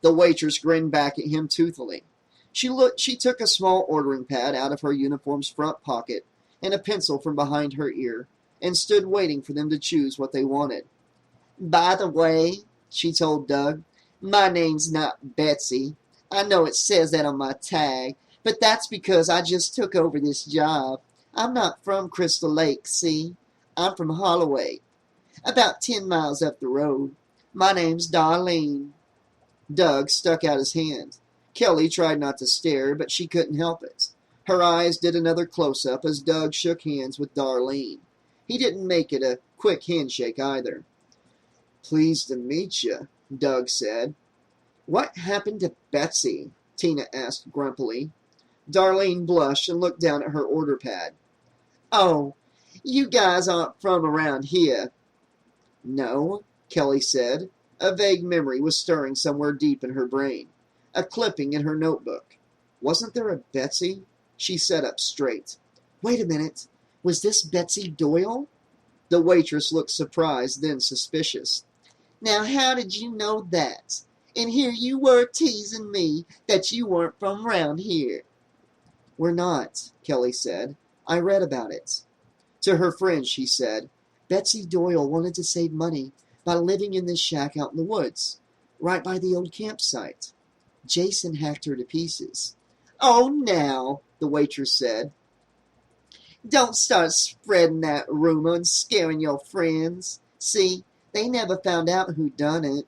The waitress grinned back at him toothily. She took a small ordering pad out of her uniform's front pocket and a pencil from behind her ear and stood waiting for them to choose what they wanted. By the way, she told Doug, my name's not Betsy. I know it says that on my tag, but that's because I just took over this job. I'm not from Crystal Lake, see? I'm from Holloway, about 10 miles up the road. My name's Darlene. Doug stuck out his hand. Kelly tried not to stare, but she couldn't help it. Her eyes did another close-up as Doug shook hands with Darlene. He didn't make it a quick handshake either. Pleased to meet you, Doug said. What happened to Betsy? Tina asked grumpily. Darlene blushed and looked down at her order pad. Oh, you guys aren't from around here. No, Kelly said. A vague memory was stirring somewhere deep in her brain. A clipping in her notebook. Wasn't there a Betsy? She sat up straight. Wait a minute. Was this Betsy Doyle? The waitress looked surprised, then suspicious. Now how did you know that? And here you were teasing me that you weren't from round here. We're not, Kelly said. I read about it. To her friend, she said, Betsy Doyle wanted to save money by living in this shack out in the woods, right by the old campsite. Jason hacked her to pieces. Oh, now, the waitress said. Don't start spreading that rumor and scaring your friends. See, they never found out who done it.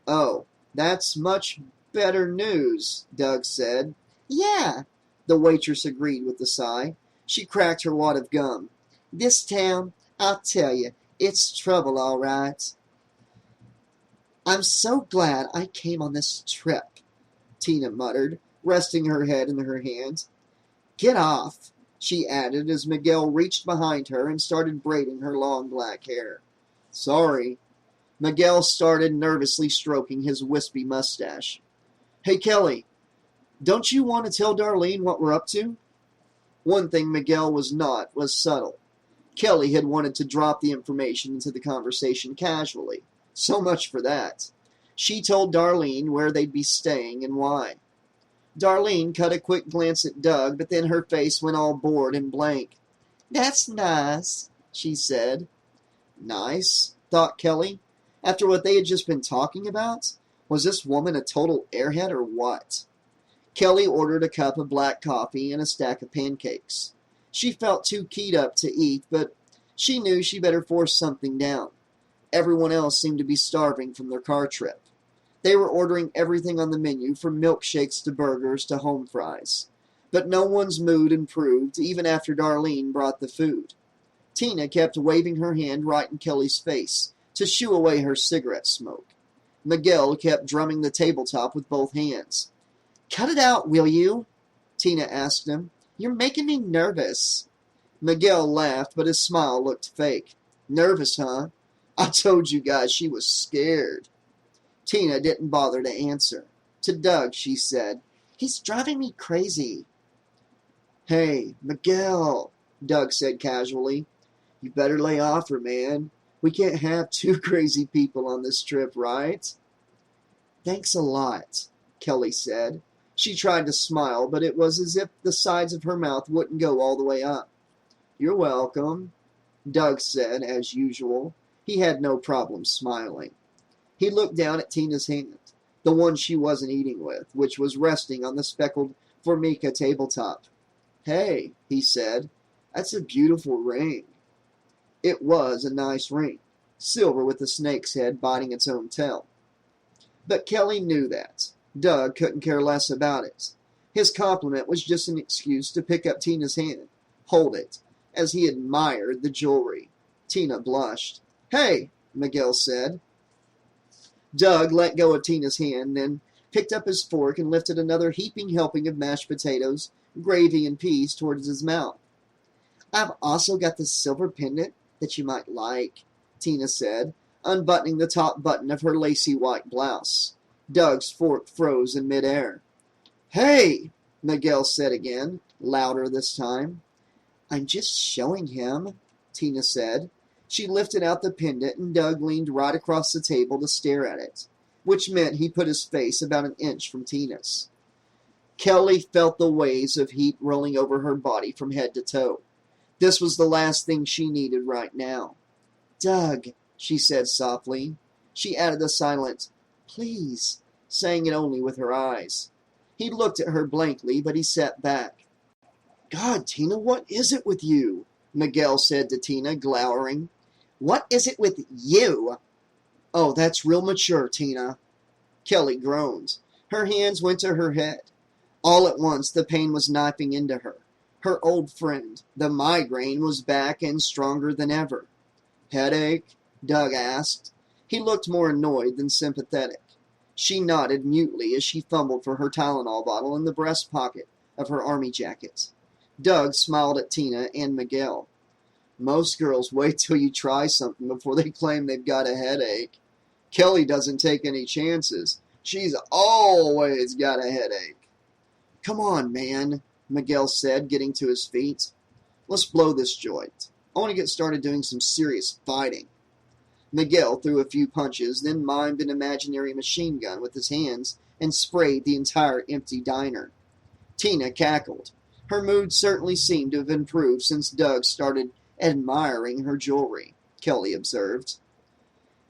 Oh, that's much better news, Doug said. Yeah, the waitress agreed with a sigh. She cracked her wad of gum. This town, I'll tell you, it's trouble, all right. I'm so glad I came on this trip, Tina muttered, resting her head in her hands. Get off, she added as Miguel reached behind her and started braiding her long black hair. Sorry. Miguel started nervously stroking his wispy mustache. Hey, Kelly, don't you want to tell Darlene what we're up to? One thing Miguel was not was subtle. Kelly had wanted to drop the information into the conversation casually. So much for that. She told Darlene where they'd be staying and why. Darlene cut a quick glance at Doug, but then her face went all bored and blank. That's nice, she said. Nice, thought Kelly. After what they had just been talking about? Was this woman a total airhead or what? Kelly ordered a cup of black coffee and a stack of pancakes. She felt too keyed up to eat, but she knew she better force something down. Everyone else seemed to be starving from their car trip. They were ordering everything on the menu, from milkshakes to burgers to home fries. But no one's mood improved, even after Darlene brought the food. Tina kept waving her hand right in Kelly's face to shoo away her cigarette smoke. Miguel kept drumming the tabletop with both hands. Cut it out, will you? Tina asked him. You're making me nervous. Miguel laughed, but his smile looked fake. Nervous, huh? I told you guys she was scared. Tina didn't bother to answer. To Doug, she said, He's driving me crazy. Hey, Miguel, Doug said casually. You better lay off her, man. We can't have two crazy people on this trip, right? Thanks a lot, Kelly said. She tried to smile, but it was as if the sides of her mouth wouldn't go all the way up. You're welcome, Doug said, as usual. He had no problem smiling. He looked down at Tina's hand, the one she wasn't eating with, which was resting on the speckled Formica tabletop. Hey, he said, that's a beautiful ring. It was a nice ring, silver with a snake's head biting its own tail. But Kelly knew that. Doug couldn't care less about it. His compliment was just an excuse to pick up Tina's hand, hold it, as he admired the jewelry. Tina blushed. Hey, Miguel said. Doug let go of Tina's hand, then picked up his fork and lifted another heaping helping of mashed potatoes, gravy, and peas towards his mouth. I've also got this silver pendant that you might like, Tina said, unbuttoning the top button of her lacy white blouse. Doug's fork froze in midair. Hey, Miguel said again. louder this time. I'm just showing him, Tina said. She lifted out the pendant, and Doug leaned right across the table to stare at it, which meant he put his face about an inch from Tina's. Kelly felt the waves of heat rolling over her body from head to toe. This was the last thing she needed right now. Doug, she said softly. She added a silent, please, saying it only with her eyes. He looked at her blankly, but he sat back. God, Tina, what is it with you? Miguel said to Tina, glowering. What is it with you? Oh, that's real mature, Tina. Kelly groaned. Her hands went to her head. All at once, the pain was knifing into her. Her old friend, the migraine, was back and stronger than ever. Headache? Doug asked. He looked more annoyed than sympathetic. She nodded mutely as she fumbled for her Tylenol bottle in the breast pocket of her army jacket. Doug smiled at Tina and Miguel. Most girls wait till you try something before they claim they've got a headache. Kelly doesn't take any chances. She's always got a headache. Come on, man, Miguel said, getting to his feet. Let's blow this joint. I want to get started doing some serious fighting. Miguel threw a few punches, then mimed an imaginary machine gun with his hands and sprayed the entire empty diner. Tina cackled. Her mood certainly seemed to have improved since Doug started admiring her jewelry, Kelly observed.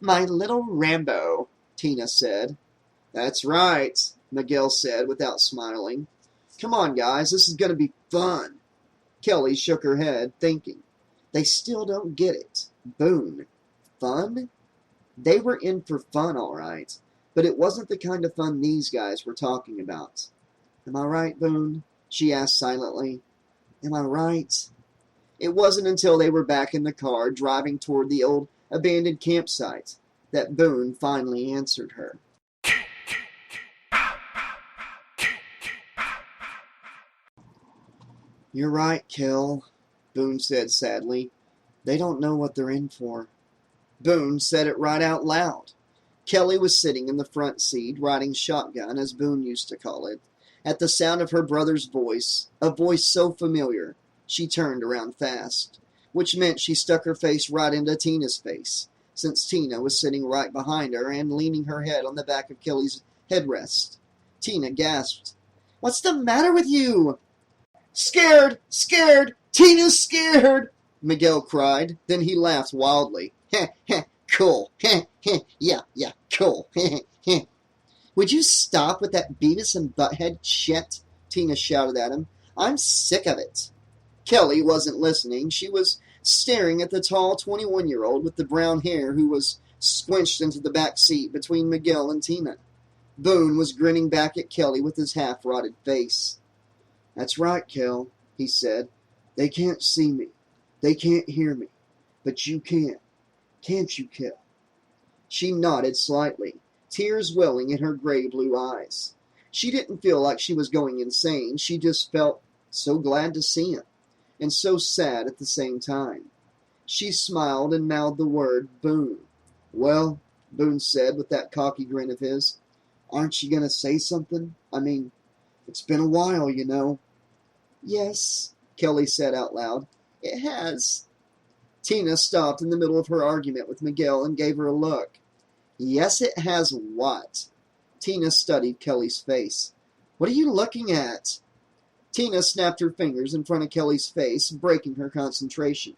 My little Rambo, Tina said. That's right, Miguel said without smiling. Come on, guys, this is going to be fun. Kelly shook her head, thinking. They still don't get it. Boon. Fun? They were in for fun, all right, but it wasn't the kind of fun these guys were talking about. Am I right, Boon? She asked silently. Am I right? It wasn't until they were back in the car, driving toward the old abandoned campsite, that Boon finally answered her. You're right, Kel, Boon said sadly. They don't know what they're in for. Boon said it right out loud. Kelly was sitting in the front seat, riding shotgun, as Boon used to call it. At the sound of her brother's voice, a voice so familiar, she turned around fast, which meant she stuck her face right into Tina's face, since Tina was sitting right behind her and leaning her head on the back of Kelly's headrest. Tina gasped, What's the matter with you? Scared! Scared! Tina's scared! Miguel cried. Then he laughed wildly. Heh, heh, cool. Heh, heh, yeah, cool. Heh, heh. Would you stop with that Beavis and Butthead shit? Tina shouted at him. I'm sick of it. Kelly wasn't listening. She was staring at the tall 21-year-old with the brown hair who was squinched into the back seat between Miguel and Tina. Boon was grinning back at Kelly with his half-rotted face. That's right, Kel, he said. They can't see me. They can't hear me. But you can. Can't you, Kel? She nodded slightly, tears welling in her gray-blue eyes. She didn't feel like she was going insane. She just felt so glad to see him, and so sad at the same time. She smiled and mouthed the word Boon. Well, Boon said with that cocky grin of his, aren't you going to say something? I mean, it's been a while, you know. Yes, Kelly said out loud. It has. Tina stopped in the middle of her argument with Miguel and gave her a look. Yes, it has what? Tina studied Kelly's face. What are you looking at? Tina snapped her fingers in front of Kelly's face, breaking her concentration.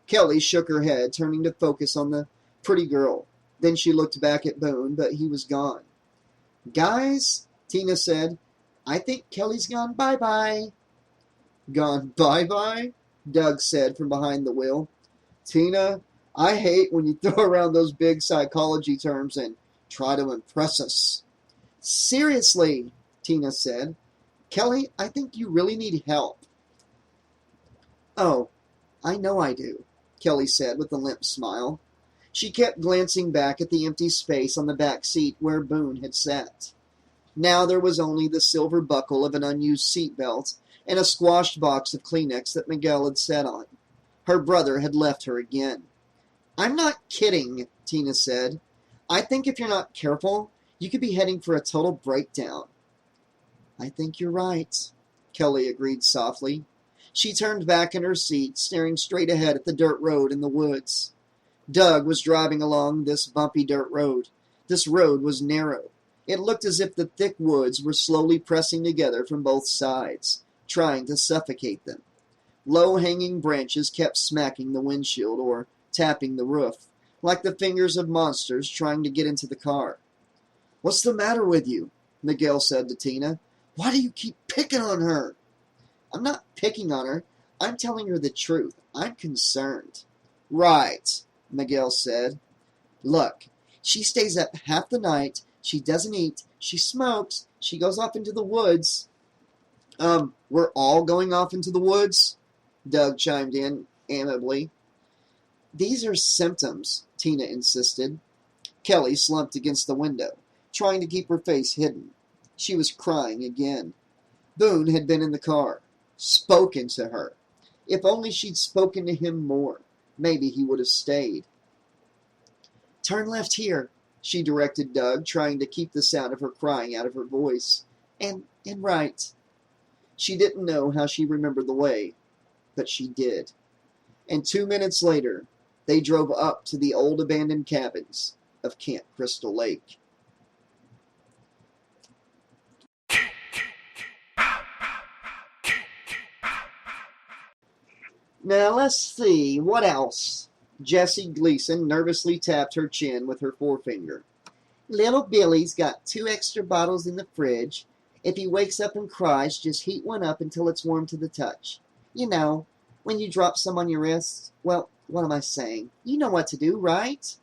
Kelly shook her head, turning to focus on the pretty girl. Then she looked back at Boone, but he was gone. Guys, Tina said, I think Kelly's gone bye-bye. Gone bye-bye? Doug said from behind the wheel. Tina, I hate when you throw around those big psychology terms and try to impress us. Seriously, Tina said. Kelly, I think you really need help. Oh, I know I do, Kelly said with a limp smile. She kept glancing back at the empty space on the back seat where Boone had sat. Now there was only the silver buckle of an unused seat belt and a squashed box of Kleenex that Miguel had sat on. Her brother had left her again. I'm not kidding, Tina said. I think if you're not careful, you could be heading for a total breakdown. I think you're right. Kelly agreed softly. She turned back in her seat, staring straight ahead at the dirt road in the woods. Doug was driving along this bumpy dirt road. This road was narrow. It looked as if the thick woods were slowly pressing together from both sides, trying to suffocate them. Low-hanging branches kept smacking the windshield or tapping the roof, like the fingers of monsters trying to get into the car. "What's the matter with you?" Miguel said to Tina. "Why do you keep picking on her?" "I'm not picking on her. I'm telling her the truth. I'm concerned." "Right," Miguel said. "Look, she stays up half the night. She doesn't eat. She smokes. She goes off into the woods." We're all going off into the woods?" Doug chimed in amiably. "These are symptoms," Tina insisted. Kelly slumped against the window, trying to keep her face hidden. She was crying again. Boon had been in the car, spoken to her. If only she'd spoken to him more, maybe he would have stayed. "Turn left here," she directed Doug, trying to keep the sound of her crying out of her voice. And right." She didn't know how she remembered the way, but she did. And 2 minutes later, they drove up to the old abandoned cabins of Camp Crystal Lake. Now let's see, what else? Jessie Gleason nervously tapped her chin with her forefinger. "Little Billy's got 2 extra bottles in the fridge. If he wakes up and cries, just heat one up until it's warm to the touch. You know, when you drop some on your wrist. Well, what am I saying? You know what to do, right?"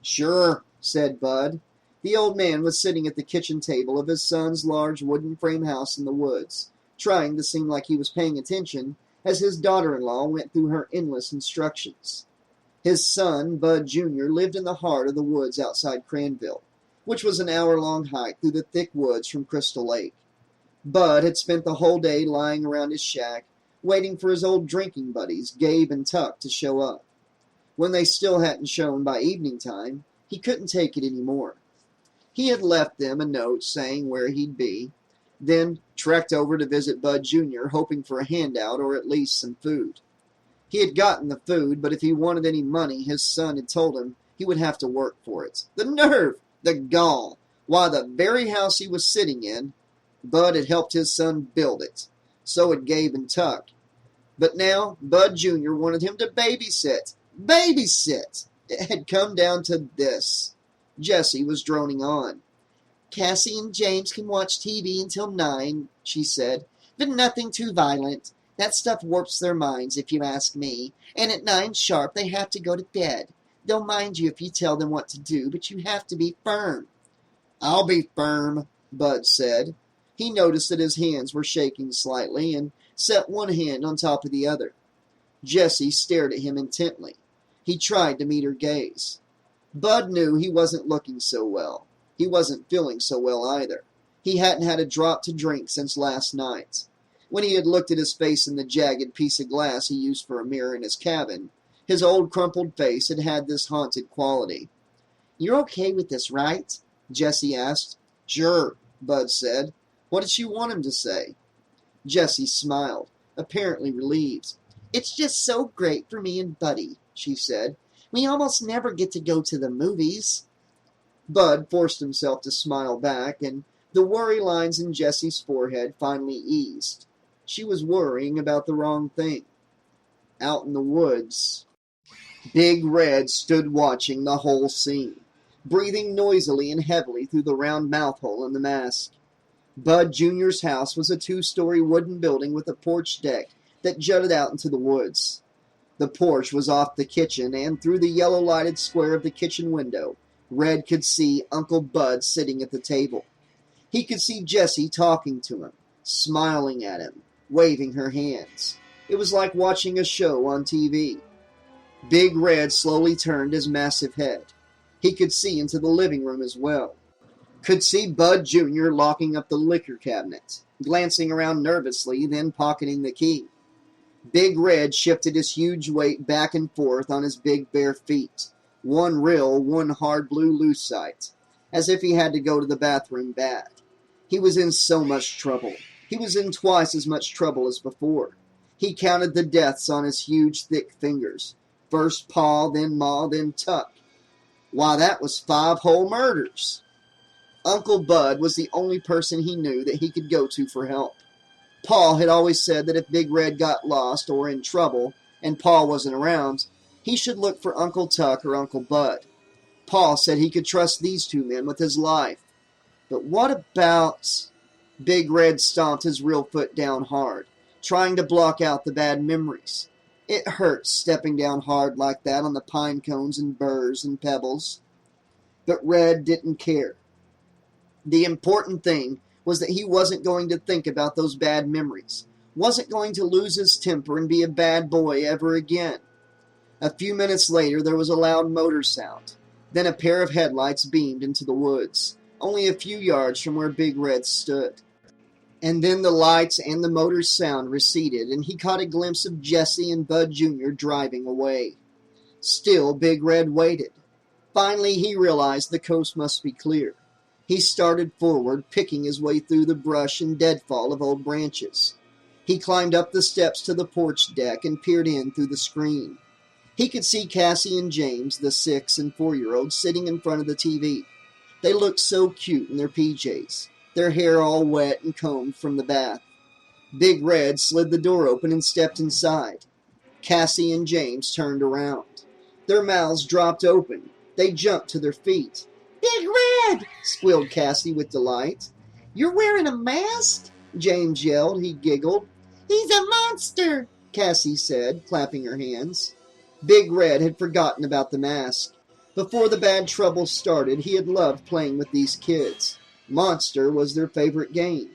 "Sure," said Bud. The old man was sitting at the kitchen table of his son's large wooden frame house in the woods, trying to seem like he was paying attention as his daughter-in-law went through her endless instructions. His son, Bud Jr., lived in the heart of the woods outside Cranville, which was an hour-long hike through the thick woods from Crystal Lake. Bud had spent the whole day lying around his shack, waiting for his old drinking buddies, Gabe and Tuck, to show up. When they still hadn't shown by evening time, he couldn't take it any more. He had left them a note saying where he'd be, then trekked over to visit Bud Jr., hoping for a handout or at least some food. He had gotten the food, but if he wanted any money, his son had told him he would have to work for it. The nerve! The gall! Why, the very house he was sitting in, Bud had helped his son build it. So had Gabe and Tuck. But now Bud Jr. wanted him to babysit. Babysit! It had come down to this. Jessie was droning on. "Cassie and James can watch TV until 9, she said, "but nothing too violent. That stuff warps their minds, if you ask me. And at 9 sharp, they have to go to bed. They'll mind you if you tell them what to do, but you have to be firm." "I'll be firm," Bud said. He noticed that his hands were shaking slightly and set one hand on top of the other. Jessie stared at him intently. He tried to meet her gaze. Bud knew he wasn't looking so well. He wasn't feeling so well either. He hadn't had a drop to drink since last night. When he had looked at his face in the jagged piece of glass he used for a mirror in his cabin, his old crumpled face had had this haunted quality. "You're okay with this, right?" Jessie asked. "Sure," Bud said. What did she want him to say? Jessie smiled, apparently relieved. "It's just so great for me and Buddy," she said. "We almost never get to go to the movies." Bud forced himself to smile back, and the worry lines in Jessie's forehead finally eased. She was worrying about the wrong thing. Out in the woods, Big Red stood watching the whole scene, breathing noisily and heavily through the round mouth hole in the mask. Bud Jr.'s house was a 2-story wooden building with a porch deck that jutted out into the woods. The porch was off the kitchen, and through the yellow-lighted square of the kitchen window, Red could see Uncle Bud sitting at the table. He could see Jessie talking to him, smiling at him, waving her hands. It was like watching a show on TV. Big Red slowly turned his massive head. He could see into the living room as well. Could see Bud Jr. locking up the liquor cabinet, glancing around nervously, then pocketing the key. Big Red shifted his huge weight back and forth on his big bare feet, one real, one hard blue lucite, as if he had to go to the bathroom bad. He was in so much trouble. He was in twice as much trouble as before. He counted the deaths on his huge, thick fingers. First Pa, then Ma, then Tuck. Why, that was 5 whole murders. Uncle Bud was the only person he knew that he could go to for help. Pa had always said that if Big Red got lost or in trouble, and Pa wasn't around, he should look for Uncle Tuck or Uncle Bud. Pa said he could trust these 2 men with his life. But what about... Big Red stomped his real foot down hard, trying to block out the bad memories. It hurt stepping down hard like that on the pine cones and burrs and pebbles. But Red didn't care. The important thing was that he wasn't going to think about those bad memories, wasn't going to lose his temper and be a bad boy ever again. A few minutes later, there was a loud motor sound. Then a pair of headlights beamed into the woods, only a few yards from where Big Red stood. And then the lights and the motor's sound receded, and he caught a glimpse of Jesse and Bud Jr. driving away. Still, Big Red waited. Finally, he realized the coast must be clear. He started forward, picking his way through the brush and deadfall of old branches. He climbed up the steps to the porch deck and peered in through the screen. He could see Cassie and James, the 6- and 4-year-olds, sitting in front of the TV. They looked so cute in their PJs, their hair all wet and combed from the bath. Big Red slid the door open and stepped inside. Cassie and James turned around. Their mouths dropped open. They jumped to their feet. "Big Red!" squealed Cassie with delight. "You're wearing a mask?" James yelled. He giggled. "He's a monster!" Cassie said, clapping her hands. Big Red had forgotten about the mask. Before the bad trouble started, he had loved playing with these kids. Monster was their favorite game.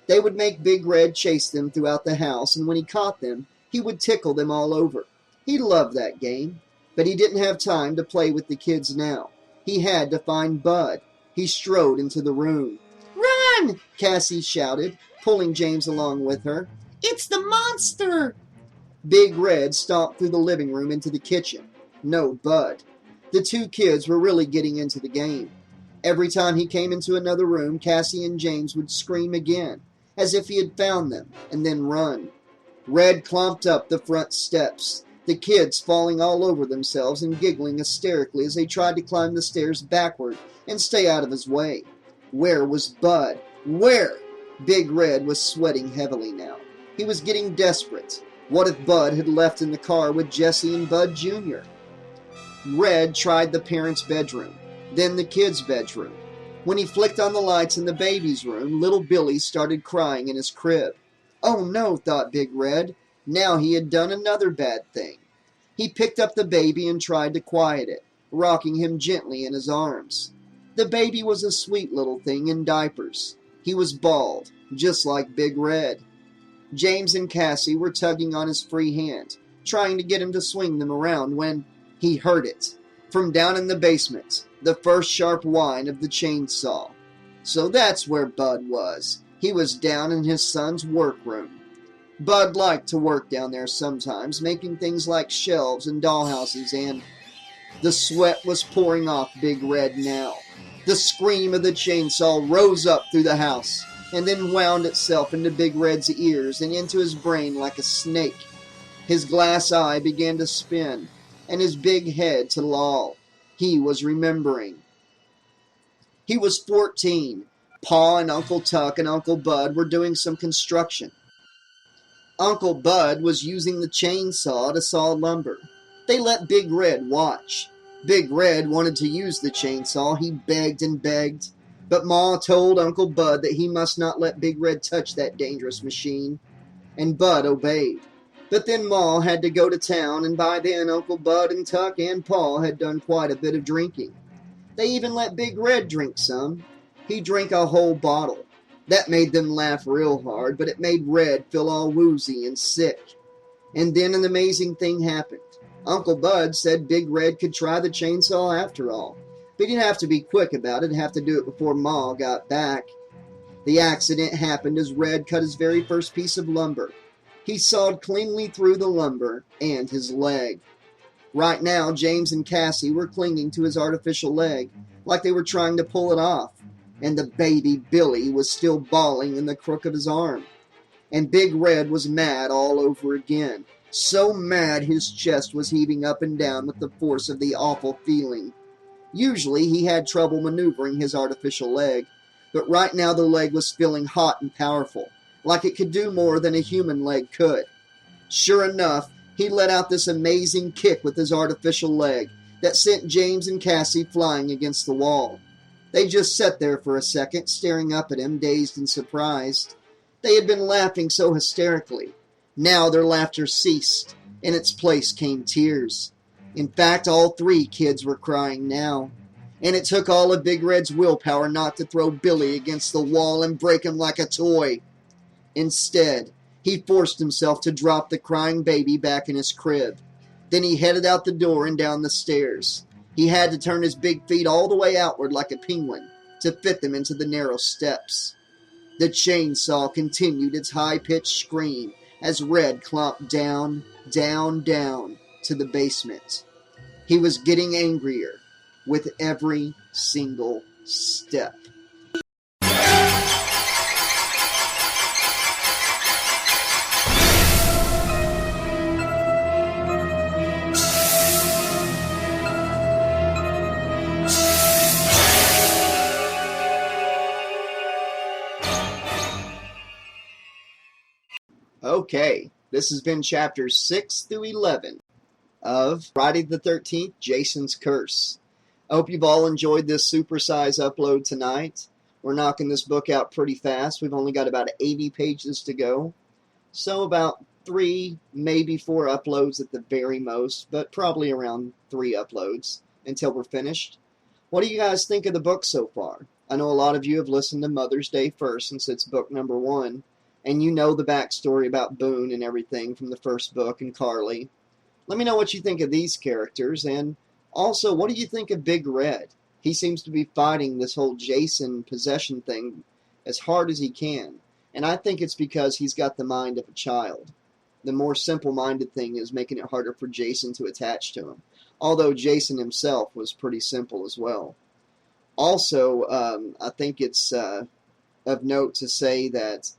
They would make Big Red chase them throughout the house, and when he caught them, he would tickle them all over. He loved that game, but he didn't have time to play with the kids now. He had to find Bud. He strode into the room. "Run!" Cassie shouted, pulling James along with her. "It's the monster!" Big Red stomped through the living room into the kitchen. No Bud. The 2 kids were really getting into the game. Every time he came into another room, Cassie and James would scream again, as if he had found them, and then run. Red clomped up the front steps, the kids falling all over themselves and giggling hysterically as they tried to climb the stairs backward and stay out of his way. Where was Bud? Where? Big Red was sweating heavily now. He was getting desperate. What if Bud had left in the car with Jesse and Bud Jr.? Red tried the parents' bedroom, then the kids' bedroom. When he flicked on the lights in the baby's room, little Billy started crying in his crib. Oh no, thought Big Red. Now he had done another bad thing. He picked up the baby and tried to quiet it, rocking him gently in his arms. The baby was a sweet little thing in diapers. He was bald, just like Big Red. James and Cassie were tugging on his free hand, trying to get him to swing them around when he heard it. From down in the basement, the first sharp whine of the chainsaw. So that's where Bud was. He was down in his son's workroom. Bud liked to work down there sometimes, making things like shelves and dollhouses, and the sweat was pouring off Big Red now. The scream of the chainsaw rose up through the house, and then wound itself into Big Red's ears and into his brain like a snake. His glass eye began to spin, and his big head to loll. He was remembering. He was 14. Pa and Uncle Tuck and Uncle Bud were doing some construction. Uncle Bud was using the chainsaw to saw lumber. They let Big Red watch. Big Red wanted to use the chainsaw. He begged and begged. But Ma told Uncle Bud that he must not let Big Red touch that dangerous machine. And Bud obeyed. But then Ma had to go to town, and by then Uncle Bud and Tuck and Pa had done quite a bit of drinking. They even let Big Red drink some. He drank a whole bottle. That made them laugh real hard, but it made Red feel all woozy and sick. And then an amazing thing happened. Uncle Bud said Big Red could try the chainsaw after all. But he'd have to be quick about it, have to do it before Ma got back. The accident happened as Red cut his very first piece of lumber. He sawed cleanly through the lumber and his leg. Right now, James and Cassie were clinging to his artificial leg, like they were trying to pull it off, and the baby Billy was still bawling in the crook of his arm. And Big Red was mad all over again. So mad his chest was heaving up and down with the force of the awful feeling. Usually he had trouble maneuvering his artificial leg, but right now the leg was feeling hot and powerful, like it could do more than a human leg could. Sure enough, he let out this amazing kick with his artificial leg that sent James and Cassie flying against the wall. They just sat there for a second, staring up at him, dazed and surprised. They had been laughing so hysterically. Now their laughter ceased. In its place came tears. In fact, all three kids were crying now. And it took all of Big Red's willpower not to throw Billy against the wall and break him like a toy. Instead, he forced himself to drop the crying baby back in his crib. Then he headed out the door and down the stairs. He had to turn his big feet all the way outward like a penguin to fit them into the narrow steps. The chainsaw continued its high-pitched scream as Red clomped down, down, down to the basement. He was getting angrier with every single step. Okay, this has been chapters 6 through 11 of Friday the 13th, Jason's Curse. I hope you've all enjoyed this supersize upload tonight. We're knocking this book out pretty fast. We've only got about 80 pages to go. So about 3, maybe 4 uploads at the very most, but probably around 3 uploads until we're finished. What do you guys think of the book so far? I know a lot of you have listened to Mother's Day first since it's book number 1. And you know the backstory about Boon and everything from the first book and Carly. Let me know what you think of these characters, and also, what do you think of Big Red? He seems to be fighting this whole Jason possession thing as hard as he can, and I think it's because he's got the mind of a child. The more simple-minded thing is making it harder for Jason to attach to him, although Jason himself was pretty simple as well. Also, I think it's of note to say that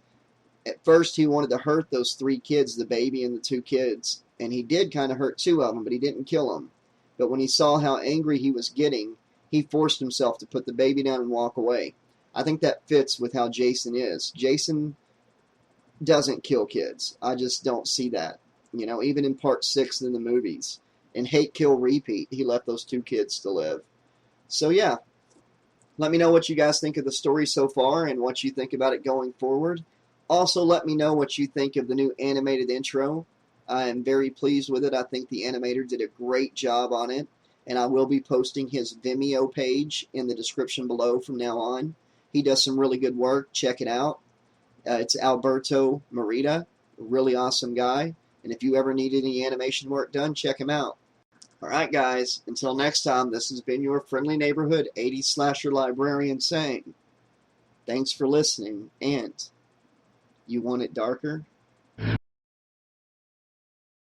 at first, he wanted to hurt those 3 kids, the baby and the 2 kids, and he did kind of hurt 2 of them, but he didn't kill them. But when he saw how angry he was getting, he forced himself to put the baby down and walk away. I think that fits with how Jason is. Jason doesn't kill kids. I just don't see that. You know, even in part 6 in the movies. In Hate, Kill, Repeat, he left those 2 kids to live. So yeah, let me know what you guys think of the story so far and what you think about it going forward. Also, let me know what you think of the new animated intro. I am very pleased with it. I think the animator did a great job on it, and I will be posting his Vimeo page in the description below from now on. He does some really good work. Check it out. It's Alberto Merida, a really awesome guy, and if you ever need any animation work done, check him out. Alright guys, until next time, this has been your friendly neighborhood 80s slasher librarian saying, thanks for listening, and you want it darker?